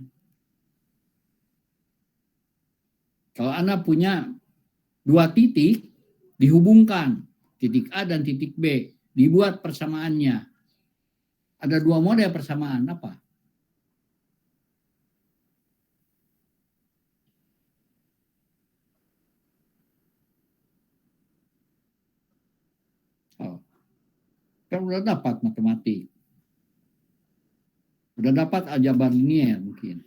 Kalau Anda punya Dua titik dihubungkan, titik A dan titik B, dibuat persamaannya. Ada dua model persamaan, apa? Oh, kan udah dapat matematik. Udah dapat aljabar linier mungkin.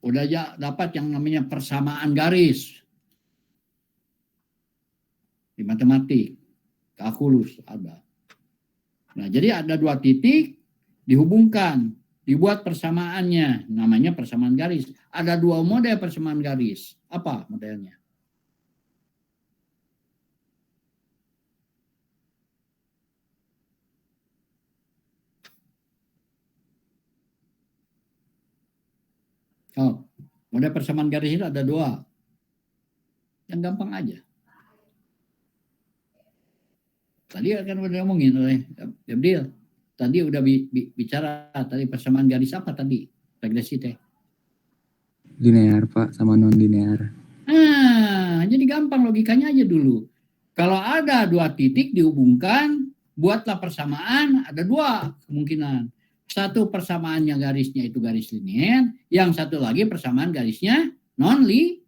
Udah dapat yang namanya persamaan garis. Di matematik, kalkulus ada. Nah, jadi ada dua titik dihubungkan, dibuat persamaannya, namanya persamaan garis. Ada dua model persamaan garis. Apa modelnya? Oh, model persamaan garis itu ada dua. Yang gampang aja. Tadi kan udah ngomongin oleh Abdil. Tadi udah bicara tadi persamaan garis apa tadi? Regresi teh. Linear Pak, sama non-linear. Jadi gampang logikanya aja dulu. Kalau ada dua titik dihubungkan, buatlah persamaan, ada dua kemungkinan. Satu persamaannya garisnya itu garis linear, yang satu lagi persamaan garisnya non-linear.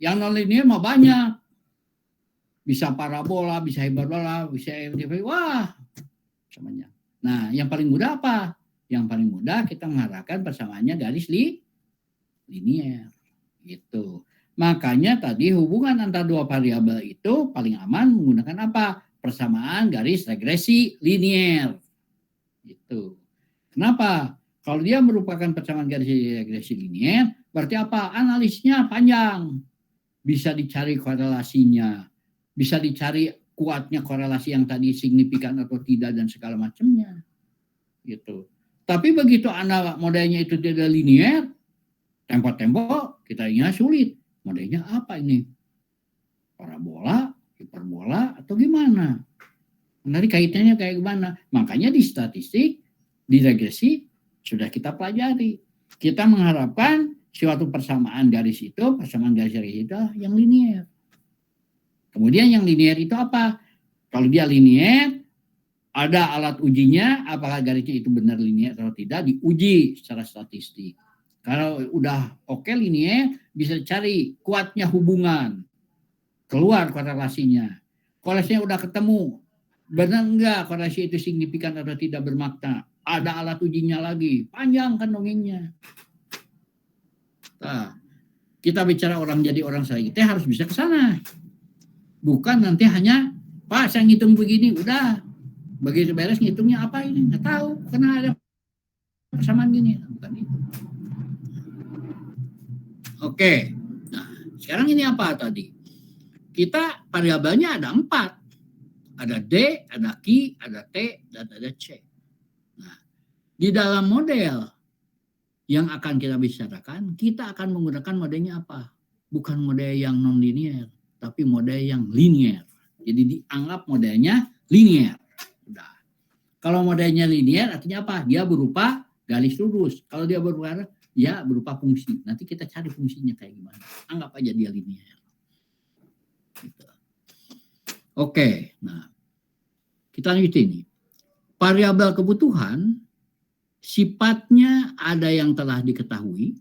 Yang non-linear mah banyak. Bisa parabola, bisa hiperbola, bisa wah, samanya. Nah, yang paling mudah apa? Yang paling mudah kita mengharapkan persamaannya garis linear. Gitu. Makanya tadi hubungan antara dua variabel itu paling aman menggunakan apa? Persamaan garis regresi linear. Gitu. Kenapa? Kalau dia merupakan persamaan garis regresi linear, berarti apa? Analisnya panjang. Bisa dicari korelasinya. Bisa dicari kuatnya korelasi yang tadi signifikan atau tidak dan segala macamnya. Gitu. Tapi begitu anak modelnya itu tidak linear, tempo-tempo kita ingat sulit. Modelnya apa ini? Parabola, hiperbola, atau gimana? Nanti kaitannya kayak gimana? Makanya di statistik, di regresi, sudah kita pelajari. Kita mengharapkan suatu persamaan garis itu, persamaan garis itu yang linear. Kemudian yang linear itu apa? Kalau dia linear, ada alat ujinya, apakah garisnya itu benar linear atau tidak, diuji secara statistik. Kalau udah oke linear, bisa cari kuatnya hubungan. Keluar korelasinya. Korelasinya udah ketemu. Benar enggak korelasi itu signifikan atau tidak bermakna? Ada alat ujinya lagi. Panjang kan dongengnya. Nah, kita bicara orang jadi orang saya, kita harus bisa ke sana. Bukan nanti hanya, Pak saya ngitung begini, udah. Begitu beres ngitungnya apa ini? Nggak tahu. Karena ada persamaan gini. Bukan itu. Oke, nah sekarang ini apa tadi? Kita variabelnya ada 4. Ada D, ada Q, ada T, dan ada C. Nah, di dalam model yang akan kita bicarakan, kita akan menggunakan modelnya apa? Bukan model yang non-linear, tapi model yang linear. Jadi dianggap modelnya linear. Udah. Kalau modelnya linear artinya apa? Dia berupa garis lurus. Kalau dia berupa ya berupa fungsi. Nanti kita cari fungsinya kayak gimana. Anggap aja dia linear. Gitu. Oke, nah kita lanjut ini. Variabel kebutuhan sifatnya ada yang telah diketahui.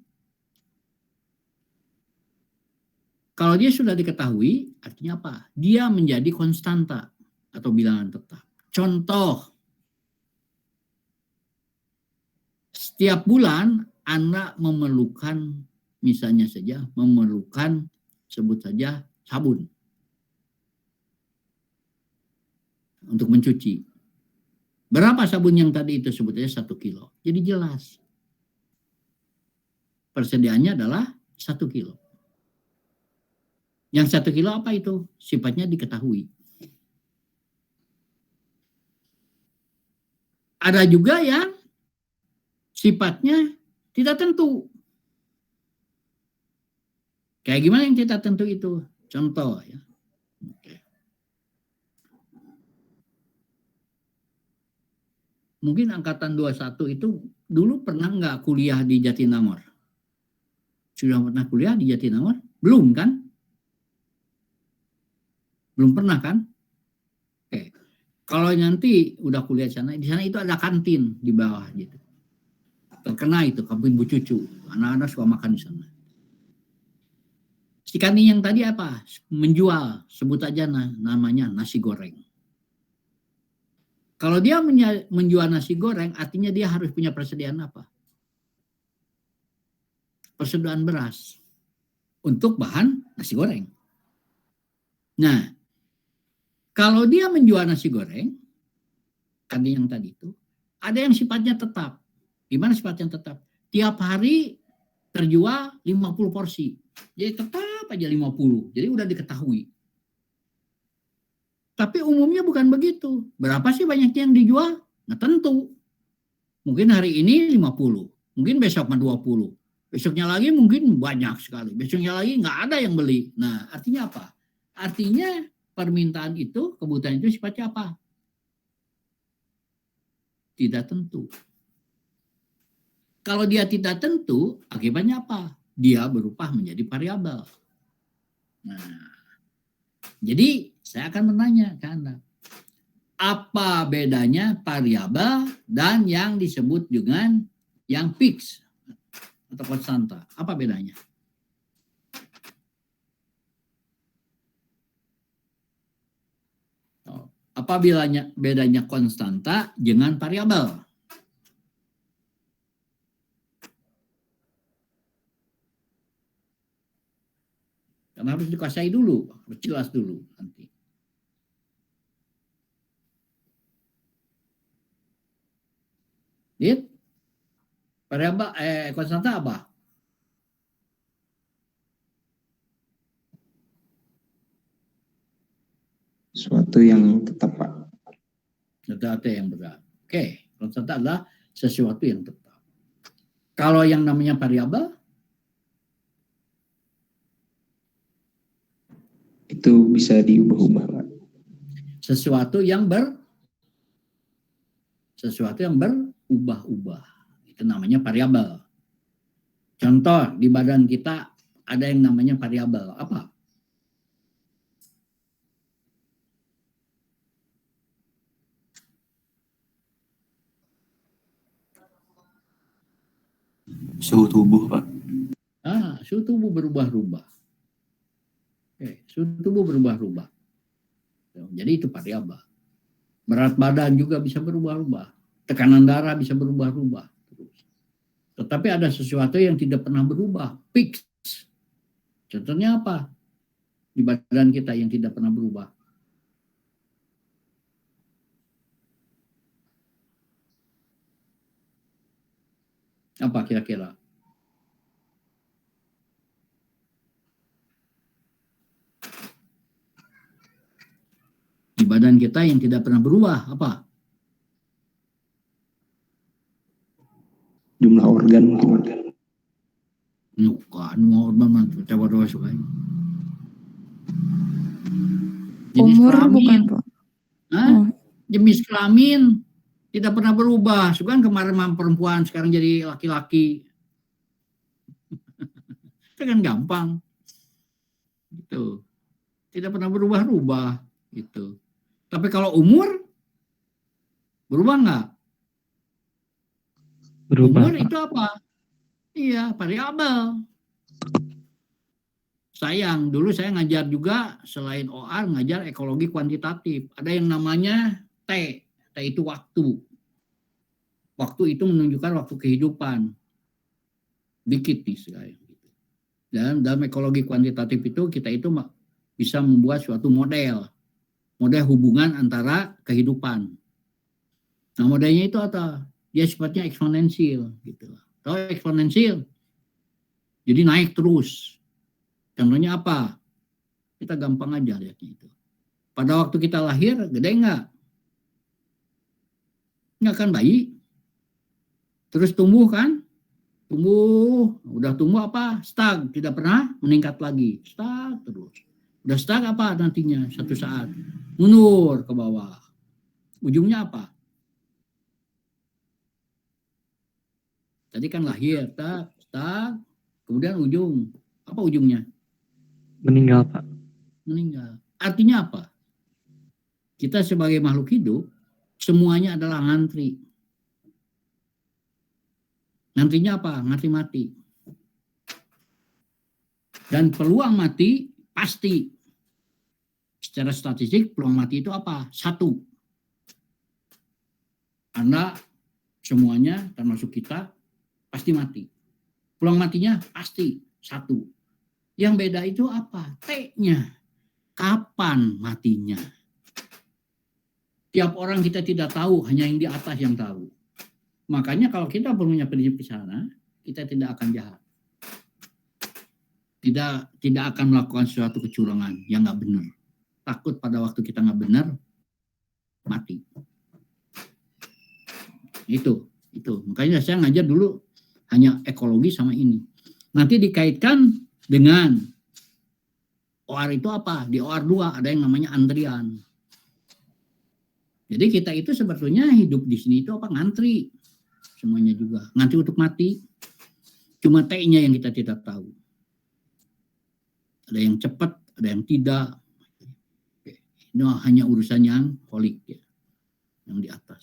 Kalau dia sudah diketahui, artinya apa? Dia menjadi konstanta atau bilangan tetap. Contoh, setiap bulan Anda memerlukan, misalnya saja, memerlukan, sebut saja, sabun untuk mencuci. Berapa sabun yang tadi itu sebutnya 1 kilo. Jadi jelas. Persediaannya adalah 1 kilo. Yang 1 kilo apa itu? Sifatnya diketahui. Ada juga yang sifatnya tidak tentu. Kayak gimana yang tidak tentu itu? Contoh ya. Oke. Mungkin angkatan 21 itu dulu pernah nggak kuliah di Jatinangor? Sudah pernah kuliah di Jatinangor? Belum kan? Belum pernah kan? Oke. Kalau nanti udah kuliah di sana itu ada kantin di bawah gitu. Terkena itu kantin Bu Cucu. Anak-anak suka makan di sana. Si kantin yang tadi apa? Menjual, sebut aja namanya nasi goreng. Kalau dia menjual nasi goreng, artinya dia harus punya persediaan apa? Persediaan beras untuk bahan nasi goreng. Nah, kalau dia menjual nasi goreng, kantin yang tadi itu, ada yang sifatnya tetap. Gimana sifatnya tetap? Tiap hari terjual 50 porsi. Jadi tetap aja 50. Jadi udah diketahui. Tapi umumnya bukan begitu. Berapa sih banyaknya yang dijual? Nggak tentu. Mungkin hari ini 50. Mungkin besok 20. Besoknya lagi mungkin banyak sekali. Besoknya lagi nggak ada yang beli. Nah, artinya apa? Artinya permintaan itu, kebutuhan itu sifatnya apa? Tidak tentu. Kalau dia tidak tentu, akibatnya apa? Dia berubah menjadi variabel. Nah, jadi saya akan bertanya ke Anda, apa bedanya variabel dan yang disebut dengan yang fix atau konstanta? Apa bedanya? Apa bedanya konstanta dengan variabel? Karena harus dikuasai dulu, harus jelas dulu nanti. Lihat, variabel konstanta apa? Sesuatu yang tetap, Pak. Sesuatu yang berat. Oke, konstanta adalah sesuatu yang tetap. Kalau yang namanya variabel, Itu bisa diubah-ubah, Pak. sesuatu yang berubah-ubah. Itu namanya variabel. Contoh, di badan kita ada yang namanya variabel. Apa? Suhu tubuh, Pak. Suhu tubuh berubah-ubah. Oke, suhu tubuh berubah-ubah. Jadi itu variabel. Berat badan juga bisa berubah-ubah. Tekanan darah bisa berubah-ubah. Tetapi ada sesuatu yang tidak pernah berubah, fix. Contohnya apa? Di badan kita yang tidak pernah berubah. Apa kira-kira? Di badan kita yang tidak pernah berubah, apa? Jumlah organ. Bukan, mau organ coba doa suka. Umur bukan, Pak. Jenis kelamin tidak pernah berubah. Suka kemarin perempuan, sekarang jadi laki-laki. Itu kan gampang. Gitu. Tidak pernah berubah-ubah. Gitu. Tapi kalau umur, berubah nggak? Berubah, Umur Pak. itu apa? Iya, variabel. Sayang, dulu saya ngajar juga, selain OR, ngajar ekologi kuantitatif. Ada yang namanya T. T itu waktu. Waktu itu menunjukkan waktu kehidupan. Dikit nih saya. Dan dalam ekologi kuantitatif itu, kita itu bisa membuat suatu model hubungan antara kehidupan. Nah, modelnya itu apa? Dia sifatnya eksponensial gitu. Tahu eksponensial? Jadi naik terus. Contohnya apa? Kita gampang aja lihatnya itu. Pada waktu kita lahir, gede nggak? Nggak kan bayi? Terus tumbuh kan? Udah tumbuh apa? Stag, tidak pernah meningkat lagi. Stag terus. Udah stag apa nantinya? Satu saat mundur ke bawah. Ujungnya apa? Tadi kan lahir, stag, Kemudian apa ujungnya? Meninggal, Pak. Meninggal. Artinya apa? Kita sebagai makhluk hidup, semuanya adalah ngantri. Ngantrinya apa? Ngantri mati. Dan peluang mati pasti. Secara statistik, peluang mati itu apa? 1. Anda semuanya, termasuk kita, pasti mati. Peluang matinya pasti 1. Yang beda itu apa? T-nya. Kapan matinya? Tiap orang kita tidak tahu, hanya yang di atas yang tahu. Makanya kalau kita punya prinsip di sana, kita tidak akan jahat. Tidak akan melakukan suatu kecurangan yang nggak benar. Takut pada waktu kita nggak benar, mati. Itu. Makanya saya ngajar dulu hanya ekologi sama ini. Nanti dikaitkan dengan OR itu apa? Di OR 2 ada yang namanya antrian. Jadi kita itu sebetulnya hidup di sini itu apa? Ngantri. Semuanya juga. Ngantri untuk mati. Cuma T-nya yang kita tidak tahu. Ada yang cepat, ada yang tidak. Ini hanya urusan yang holik ya. Yang di atas.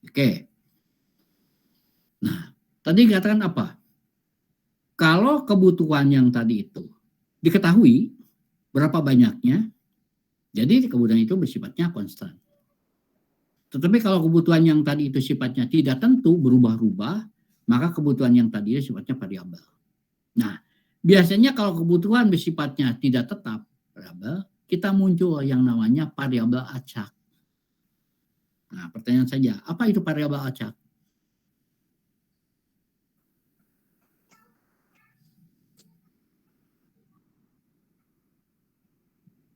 Oke. Nah, tadi katakan apa? Kalau kebutuhan yang tadi itu diketahui berapa banyaknya, jadi kebutuhan itu bersifatnya konstan. Tetapi kalau kebutuhan yang tadi itu sifatnya tidak tentu, berubah-ubah, maka kebutuhan yang tadi itu sifatnya variabel. Nah, biasanya kalau kebutuhan bersifatnya tidak tetap variabel, kita muncul yang namanya variabel acak. Nah, pertanyaan saja, apa itu variabel acak?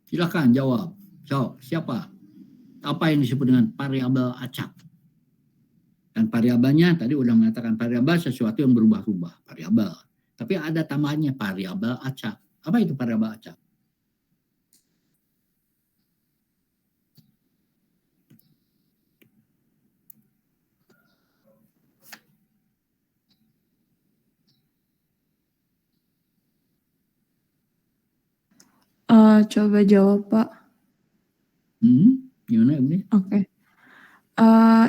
Silakan jawab. Siapa? Apa yang disebut dengan variabel acak? Dan variabelnya tadi udah mengatakan variabel sesuatu yang berubah-ubah, variabel. Tapi ada tambahannya variabel acak. Apa itu variabel acak? Coba jawab, Pak. Gimana ini? Oke.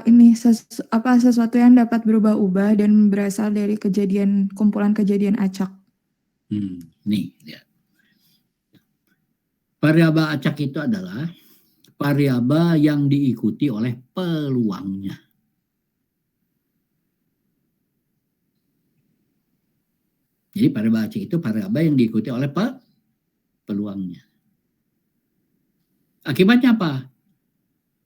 Ini sesuatu yang dapat berubah-ubah dan berasal dari kumpulan kejadian acak. Nih, lihat. Variabel acak itu adalah variabel yang diikuti oleh peluangnya. Jadi variabel acak itu variabel yang diikuti oleh peluangnya. Akibatnya apa?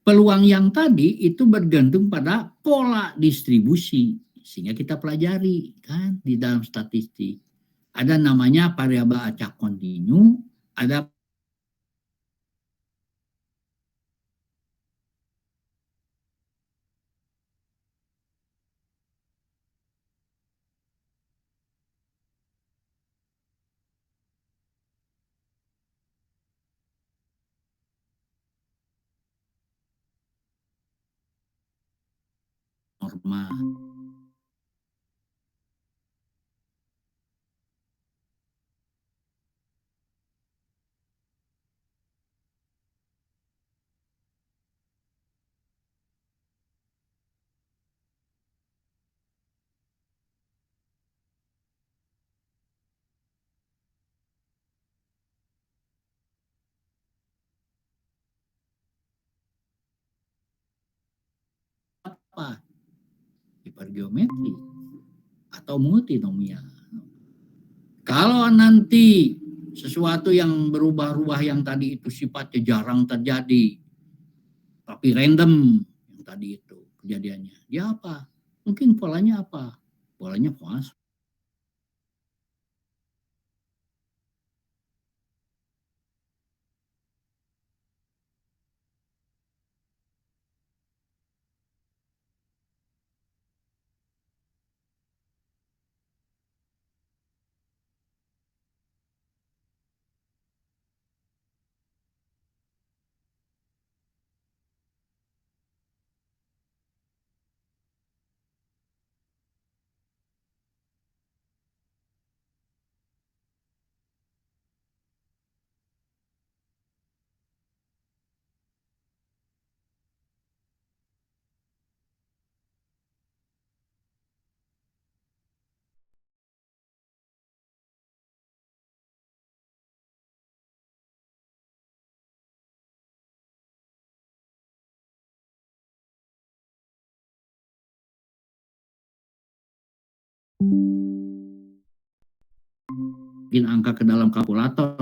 Peluang yang tadi itu bergantung pada pola distribusi. Sehingga kita pelajari kan di dalam statistik. Ada namanya variabel acak kontinu, ada norma. Apa? Hipergeometri atau multinomial. Kalau nanti sesuatu yang berubah-ubah yang tadi itu sifatnya jarang terjadi, tapi random yang tadi itu kejadiannya, dia apa? Mungkin polanya apa? Polanya Poisson. Mungkin angka ke dalam kalkulator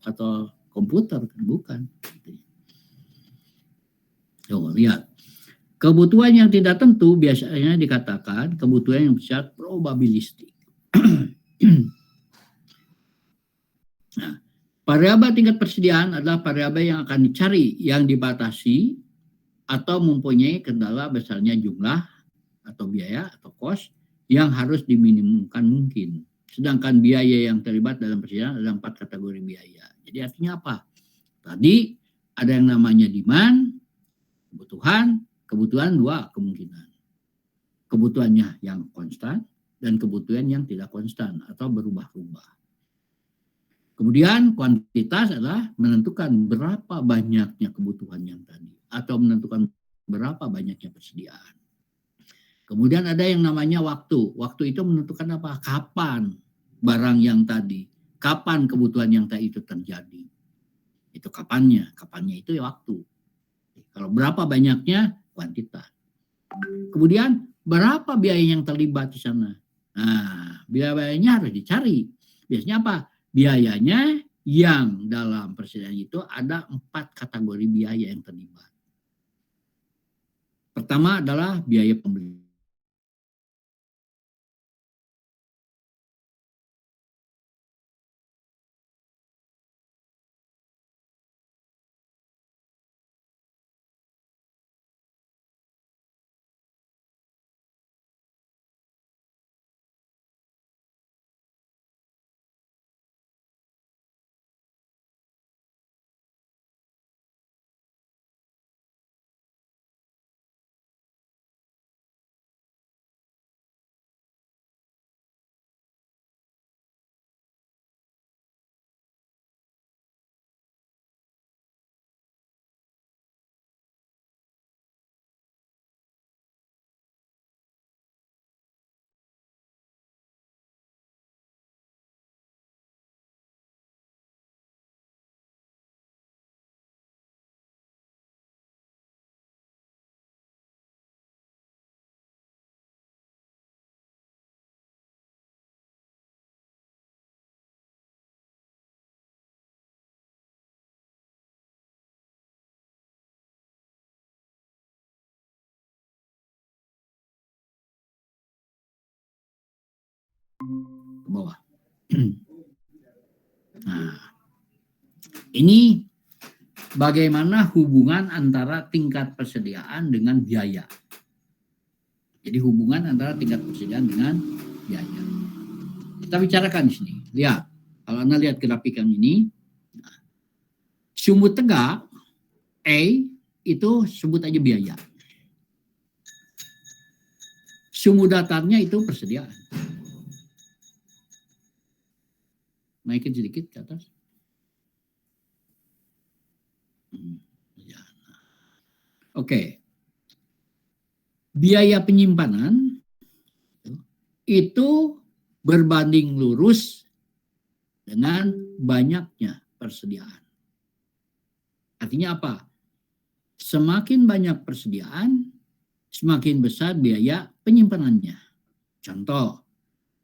atau komputer, kan bukan. Coba lihat. Kebutuhan yang tidak tentu biasanya dikatakan kebutuhan yang bersifat probabilistik. Nah, variabel tingkat persediaan adalah variabel yang akan dicari, yang dibatasi atau mempunyai kendala besarnya jumlah atau biaya atau cost yang harus diminimumkan mungkin. Sedangkan biaya yang terlibat dalam persediaan adalah 4 kategori biaya. Jadi artinya apa? Tadi ada yang namanya demand, kebutuhan 2 kemungkinan. Kebutuhannya yang konstan dan kebutuhan yang tidak konstan atau berubah-ubah. Kemudian kuantitas adalah menentukan berapa banyaknya kebutuhan yang tadi atau menentukan berapa banyaknya persediaan. Kemudian ada yang namanya waktu. Waktu itu menentukan apa? Kapan barang yang tadi, kapan kebutuhan yang tadi itu terjadi. Itu kapannya. Kapannya itu ya waktu. Kalau berapa banyaknya, kuantitas. Kemudian berapa biaya yang terlibat di sana? Nah, biayanya harus dicari. Biasanya apa? Biayanya yang dalam persediaan itu ada 4 kategori biaya yang terlibat. Pertama adalah biaya pembeli. Ke bawah. Nah, ini bagaimana hubungan antara tingkat persediaan dengan biaya. Jadi hubungan antara tingkat persediaan dengan biaya. Kita bicarakan di sini. Lihat, kalau Anda lihat grafikan ini, sumbu tegak A itu sebut aja biaya. Sumbu datarnya itu persediaan. Naikin sedikit ke atas. Oke. Biaya penyimpanan itu berbanding lurus dengan banyaknya persediaan. Artinya apa? Semakin banyak persediaan, semakin besar biaya penyimpanannya. Contoh,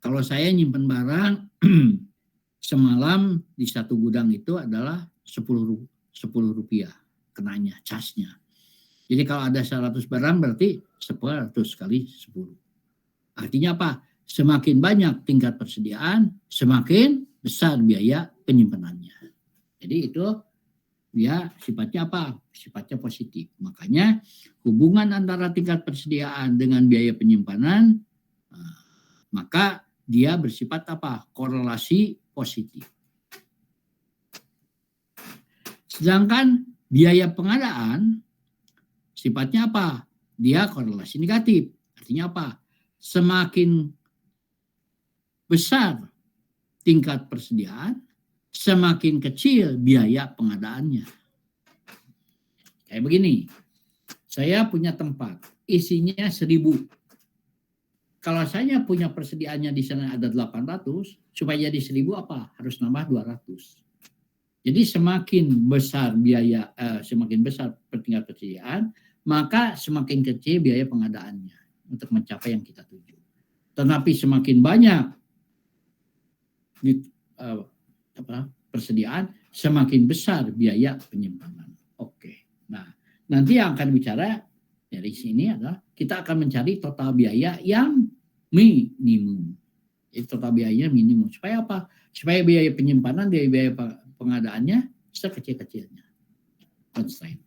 kalau saya nyimpan barang semalam di satu gudang itu adalah 10 rupiah kenanya, casnya. Jadi kalau ada 100 barang berarti 100 kali 10. Artinya apa? Semakin banyak tingkat persediaan, semakin besar biaya penyimpanannya. Jadi itu dia sifatnya apa? Sifatnya positif. Makanya hubungan antara tingkat persediaan dengan biaya penyimpanan, maka dia bersifat apa? Korelasi positif. Sedangkan biaya pengadaan sifatnya apa? Dia korelasi negatif. Artinya apa? Semakin besar tingkat persediaan, semakin kecil biaya pengadaannya. Kayak begini, saya punya tempat, isinya 1000. Kalau saya punya persediaannya di sana ada 800, supaya jadi 1000 apa? Harus nambah 200. Jadi semakin besar biaya, semakin besar tingkat persediaan, maka semakin kecil biaya pengadaannya untuk mencapai yang kita tuju. Tetapi semakin banyak persediaan, semakin besar biaya penyimpanan. Oke. Nah, nanti yang akan bicara dari sini adalah kita akan mencari total biaya yang minimum. Itu total biayanya minimum. Supaya apa? Supaya biaya penyimpanan, biaya pengadaannya sekecil-kecilnya. Constraint.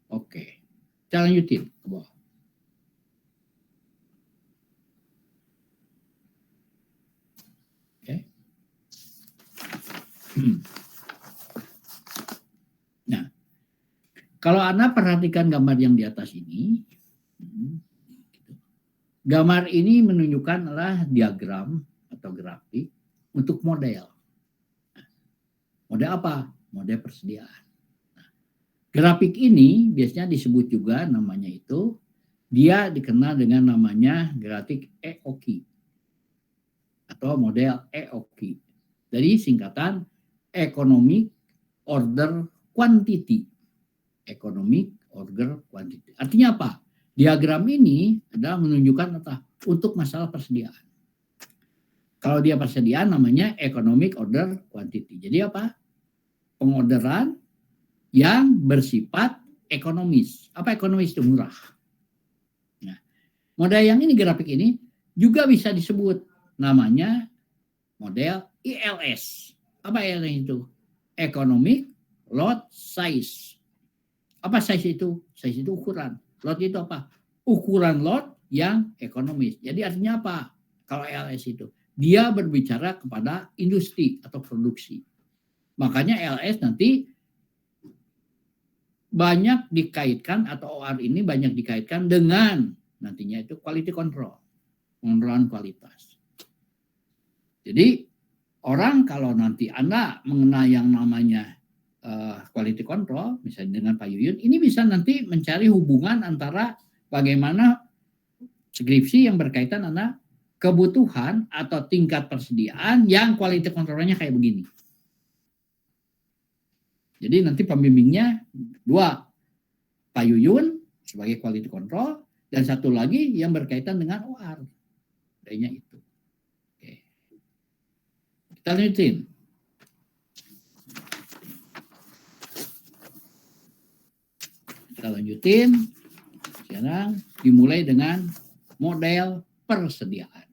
Oke. Kita lanjutin ke bawah. Oke. Nah, kalau Anda perhatikan gambar yang di atas ini, gambar ini menunjukkan adalah diagram atau grafik untuk model. Model apa? Model persediaan. Nah, grafik ini biasanya disebut juga namanya itu, dia dikenal dengan namanya grafik EOQ atau model EOQ. Dari singkatan Economic Order Quantity. Economic Order Quantity. Artinya apa? Diagram ini adalah menunjukkan untuk masalah persediaan. Kalau dia persediaan namanya Economic Order Quantity. Jadi apa? Pengorderan yang bersifat ekonomis. Apa ekonomis? Itu murah. Nah, model yang ini, grafik ini juga bisa disebut namanya model ILS. Apa ILS itu? Economic Lot Size. Apa size itu? Size itu ukuran. Lot itu apa? Ukuran lot yang ekonomis. Jadi artinya apa? Kalau ILS itu, dia berbicara kepada industri atau produksi. Makanya ILS nanti banyak dikaitkan, atau OR ini banyak dikaitkan dengan nantinya itu quality control. Pengelolaan kualitas. Jadi orang kalau nanti Anda mengenal yang namanya quality control, misalnya dengan Pak Yuyun, ini bisa nanti mencari hubungan antara bagaimana skripsi yang berkaitan dengan kebutuhan atau tingkat persediaan yang quality controlnya kayak begini. Jadi nanti pembimbingnya dua, Pak Yuyun sebagai quality control, dan satu lagi yang berkaitan dengan OR. Kayaknya itu. Oke. Kita lanjutin. Kita lanjutin. Sekarang dimulai dengan model persediaan.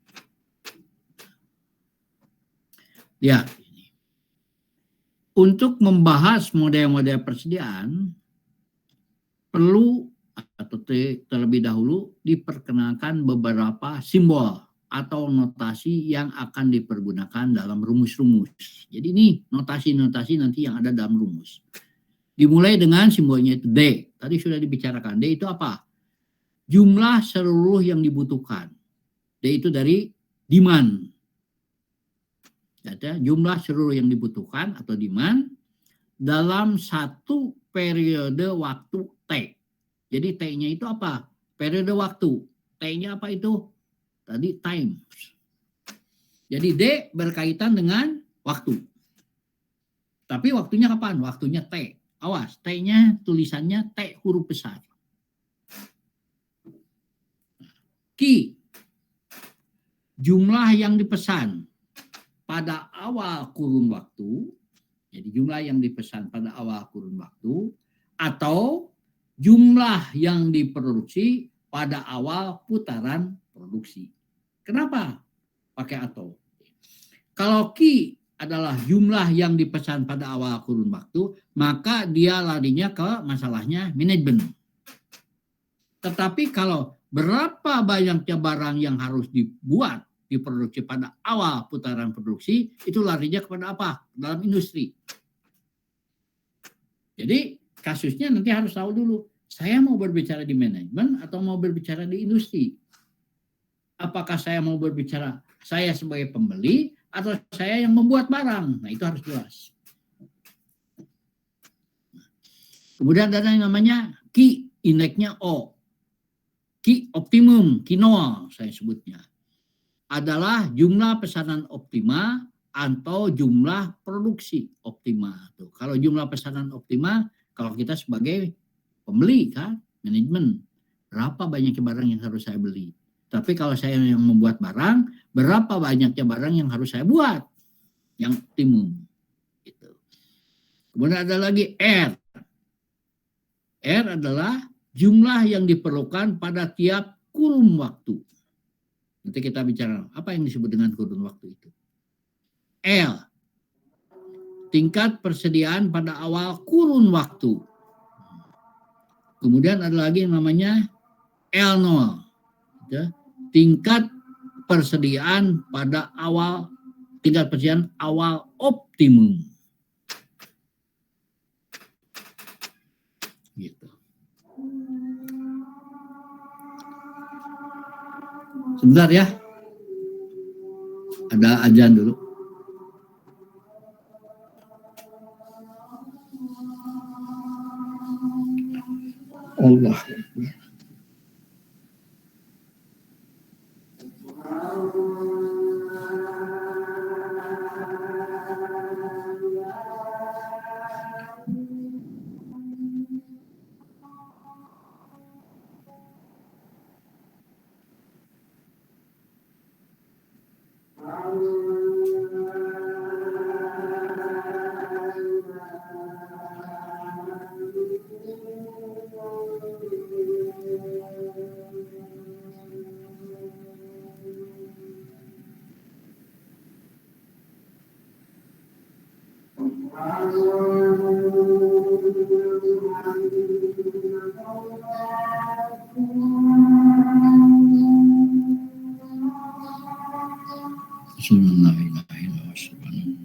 Ya. Untuk membahas model-model persediaan, perlu atau terlebih dahulu diperkenalkan beberapa simbol atau notasi yang akan dipergunakan dalam rumus-rumus. Jadi ini notasi-notasi nanti yang ada dalam rumus. Dimulai dengan simbolnya itu D. Tadi sudah dibicarakan. D itu apa? Jumlah seluruh yang dibutuhkan. D itu dari demand. Ada jumlah seluruh yang dibutuhkan atau demand dalam satu periode waktu T. Jadi T-nya itu apa? Periode waktu. T-nya apa itu? Tadi time. Jadi D berkaitan dengan waktu. Tapi waktunya kapan? Waktunya T. Awas, T-nya tulisannya T huruf besar. Q. Jumlah yang dipesan pada awal kurun waktu, jadi jumlah yang dipesan pada awal kurun waktu, atau jumlah yang diproduksi pada awal putaran produksi. Kenapa pakai atau? Kalau Q adalah jumlah yang dipesan pada awal kurun waktu, maka dia larinya ke masalahnya manajemen. Tetapi kalau berapa banyaknya barang yang harus dibuat, diproduksi pada awal putaran produksi, itu larinya kepada apa? Dalam industri. Jadi kasusnya nanti harus tahu dulu, saya mau berbicara di manajemen atau mau berbicara di industri. Apakah saya mau berbicara saya sebagai pembeli atau saya yang membuat barang? Nah itu harus jelas. Kemudian ada yang namanya key, indeksnya O. Key optimum, key nol saya sebutnya. Adalah jumlah pesanan optima atau jumlah produksi optima. Tuh, kalau jumlah pesanan optima, kalau kita sebagai pembeli kan, manajemen, berapa banyak barang yang harus saya beli? Tapi kalau saya yang membuat barang, berapa banyaknya barang yang harus saya buat? Yang optimum. Gitu. Kemudian ada lagi R. R adalah jumlah yang diperlukan pada tiap kurun waktu. Nanti kita bicara apa yang disebut dengan kurun waktu itu. L, tingkat persediaan pada awal kurun waktu. Kemudian ada lagi yang namanya L0, tingkat persediaan pada awal, tingkat persediaan awal optimum. Gitu. Sebentar ya, ada azan dulu. Allah. Bismillahirrahmanirrahim.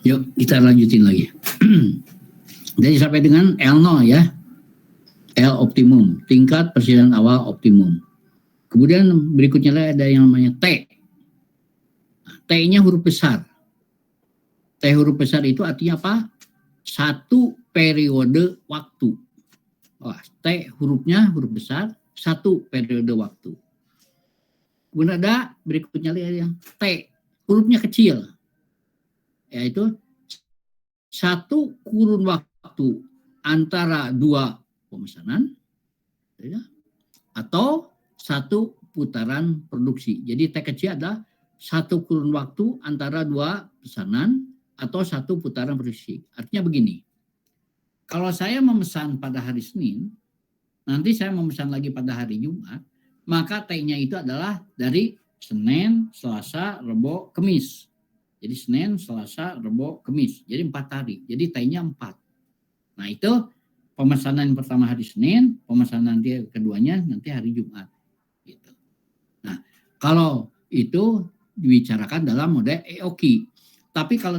Yuk kita lanjutin lagi. Jadi sampai dengan L0 ya. L optimum, tingkat persediaan awal optimum. Kemudian berikutnya ada yang namanya T. T-nya huruf besar. T huruf besar itu artinya apa? Satu periode waktu. Wah, T hurufnya huruf besar, satu periode waktu. Kemudian ada berikutnya yang T, hurufnya kecil. Yaitu satu kurun waktu antara dua pemesanan ya, atau satu putaran produksi. Jadi T kecil adalah satu kurun waktu antara dua pesanan atau satu putaran produksi. Artinya begini, kalau saya memesan pada hari Senin, nanti saya memesan lagi pada hari Jumat, maka T-nya itu adalah dari Senin, Selasa, Rabu, Kamis. Jadi Senin, Selasa, Rabu, Kamis. Jadi 4 hari. Jadi T-nya 4. Nah itu pemesanan yang pertama hari Senin, pemesanan nanti keduanya nanti hari Jumat. Gitu. Nah kalau itu dibicarakan dalam mode EOQ. Tapi kalau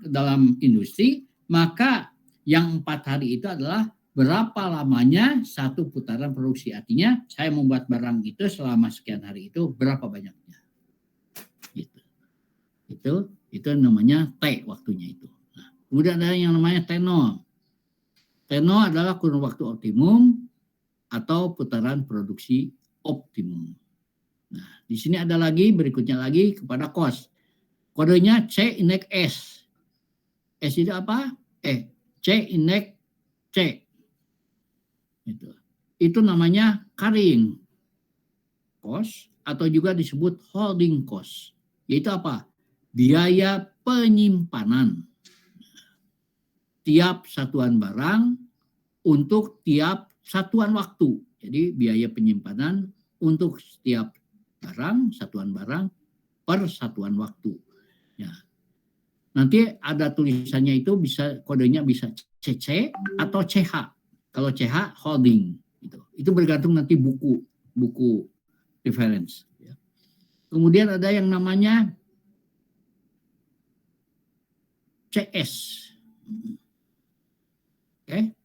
dalam industri, maka yang 4 hari itu adalah berapa lamanya satu putaran produksi. Artinya saya membuat barang itu selama sekian hari itu berapa banyaknya. Gitu. Itu namanya T waktunya itu. Nah, kemudian ada yang namanya T0. T0 adalah kurun waktu optimum atau putaran produksi optimum. Nah, di sini ada lagi berikutnya lagi kepada cost. Kodenya C indeks S. S itu apa? C indeks C. Itu namanya carrying cost atau juga disebut holding cost. Yaitu apa? Biaya penyimpanan tiap satuan barang untuk tiap satuan waktu. Jadi biaya penyimpanan untuk setiap barang, satuan barang per satuan waktu. Ya. Nanti ada tulisannya itu bisa kodenya bisa CC atau CH. Kalau CH holding gitu. Itu bergantung nanti buku reference. Ya. Kemudian ada yang namanya CS. Oke.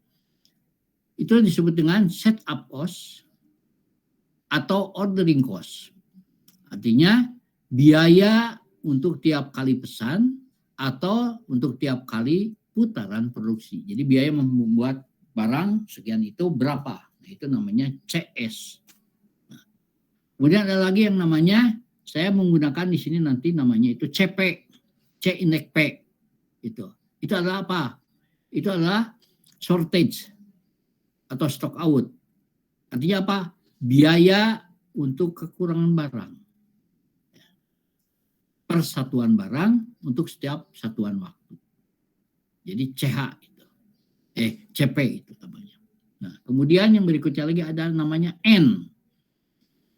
Itu disebut dengan setup cost atau ordering cost. Artinya biaya untuk tiap kali pesan atau untuk tiap kali putaran produksi. Jadi biaya membuat barang sekian itu berapa? Nah, itu namanya CS. Nah, kemudian ada lagi yang namanya, saya menggunakan di sini nanti namanya itu CP, C indeks P. Itu adalah apa? Itu adalah shortage atau stock out. Artinya apa? Biaya untuk kekurangan barang. Persatuan barang untuk setiap satuan waktu. Jadi CH itu. CP itu namanya. Nah, kemudian yang berikutnya lagi ada namanya N.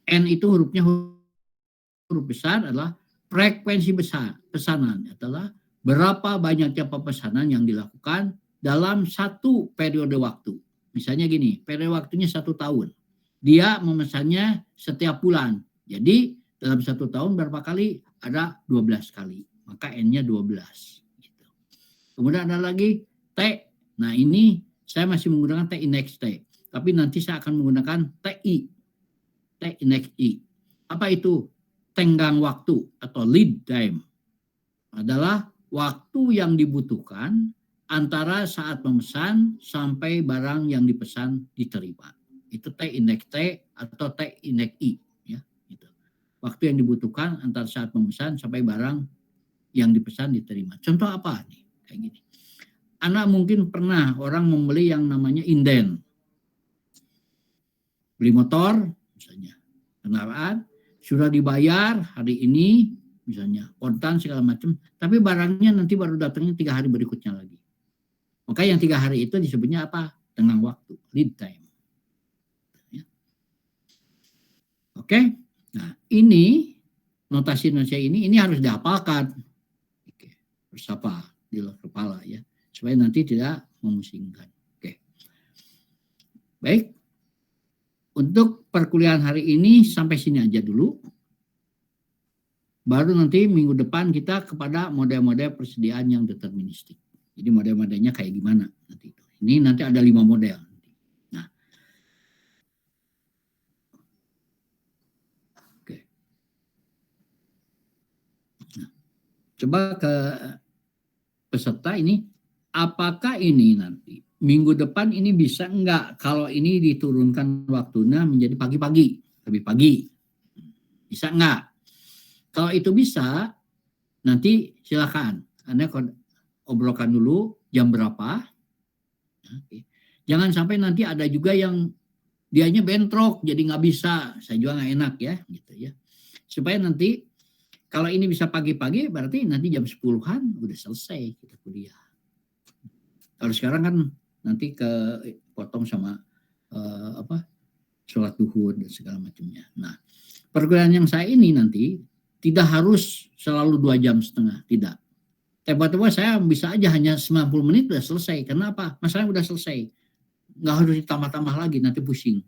N itu hurufnya huruf besar adalah frekuensi besar pesanan, adalah berapa banyaknya pemesanan yang dilakukan dalam satu periode waktu. Misalnya gini, periode waktunya 1 tahun. Dia memesannya setiap bulan. Jadi dalam 1 tahun berapa kali? Ada 12 kali. Maka N-nya 12. Gitu. Kemudian ada lagi T. Nah ini saya masih menggunakan T indeks T. Tapi nanti saya akan menggunakan TI. T indeks I. Apa itu? Tenggang waktu atau lead time. Adalah waktu yang dibutuhkan antara saat memesan sampai barang yang dipesan diterima. Itu T indeks T atau T indeks I. Waktu yang dibutuhkan antara saat memesan sampai barang yang dipesan diterima. Contoh apa nih? Kayak gini. Anak mungkin pernah orang membeli yang namanya inden. Beli motor, misalnya. Kendaraan, sudah dibayar hari ini, misalnya. Kontan segala macam. Tapi barangnya nanti baru datangnya 3 hari berikutnya lagi. Maka yang 3 hari itu disebutnya apa? Tenggang waktu, lead time. Ya. Oke. Nah, ini notasi ini harus dihafalkan. Oke, harus apa di luar kepala ya, supaya nanti tidak memusingkan. Oke. Baik. Untuk perkuliahan hari ini sampai sini aja dulu. Baru nanti minggu depan kita kepada model-model persediaan yang deterministik. Jadi model-modelnya kayak gimana nanti itu. Ini nanti ada 5 model. Coba ke peserta ini, apakah ini nanti minggu depan ini bisa enggak kalau ini diturunkan waktunya menjadi pagi-pagi, lebih pagi? Bisa enggak? Kalau itu bisa, nanti silakan. Anda obrolkan dulu jam berapa. Jangan sampai nanti ada juga yang dianya bentrok, jadi nggak bisa. Saya juga nggak enak ya, gitu ya. Supaya nanti kalau ini bisa pagi-pagi, berarti nanti jam 10-an udah selesai kita kuliah. Kalau sekarang kan nanti potong sama sholat duhur dan segala macamnya. Nah, perkuliahan yang saya ini nanti tidak harus selalu 2,5 jam, tidak. Tiba-tiba saya bisa aja hanya 90 menit udah selesai. Kenapa? Masalahnya udah selesai. Nggak harus ditambah-tambah lagi, nanti pusing.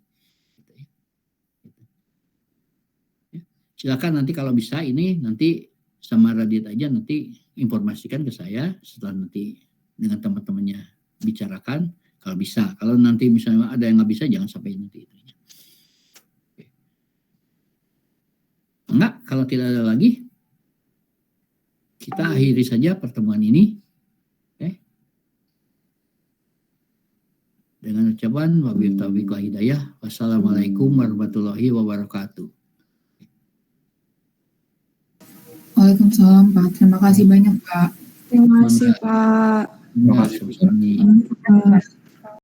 Silakan nanti kalau bisa ini nanti sama Radit aja nanti informasikan ke saya setelah nanti dengan teman-temannya bicarakan kalau bisa. Kalau nanti misalnya ada yang nggak bisa jangan sampai nanti. Enggak, kalau tidak ada lagi kita akhiri saja pertemuan ini. Oke. Dengan ucapan wabillahi taufiq wal hidayah. Wassalamualaikum warahmatullahi wabarakatuh. Waalaikumsalam Pak. Terima kasih banyak Pak. Terima kasih Pak. Terima kasih.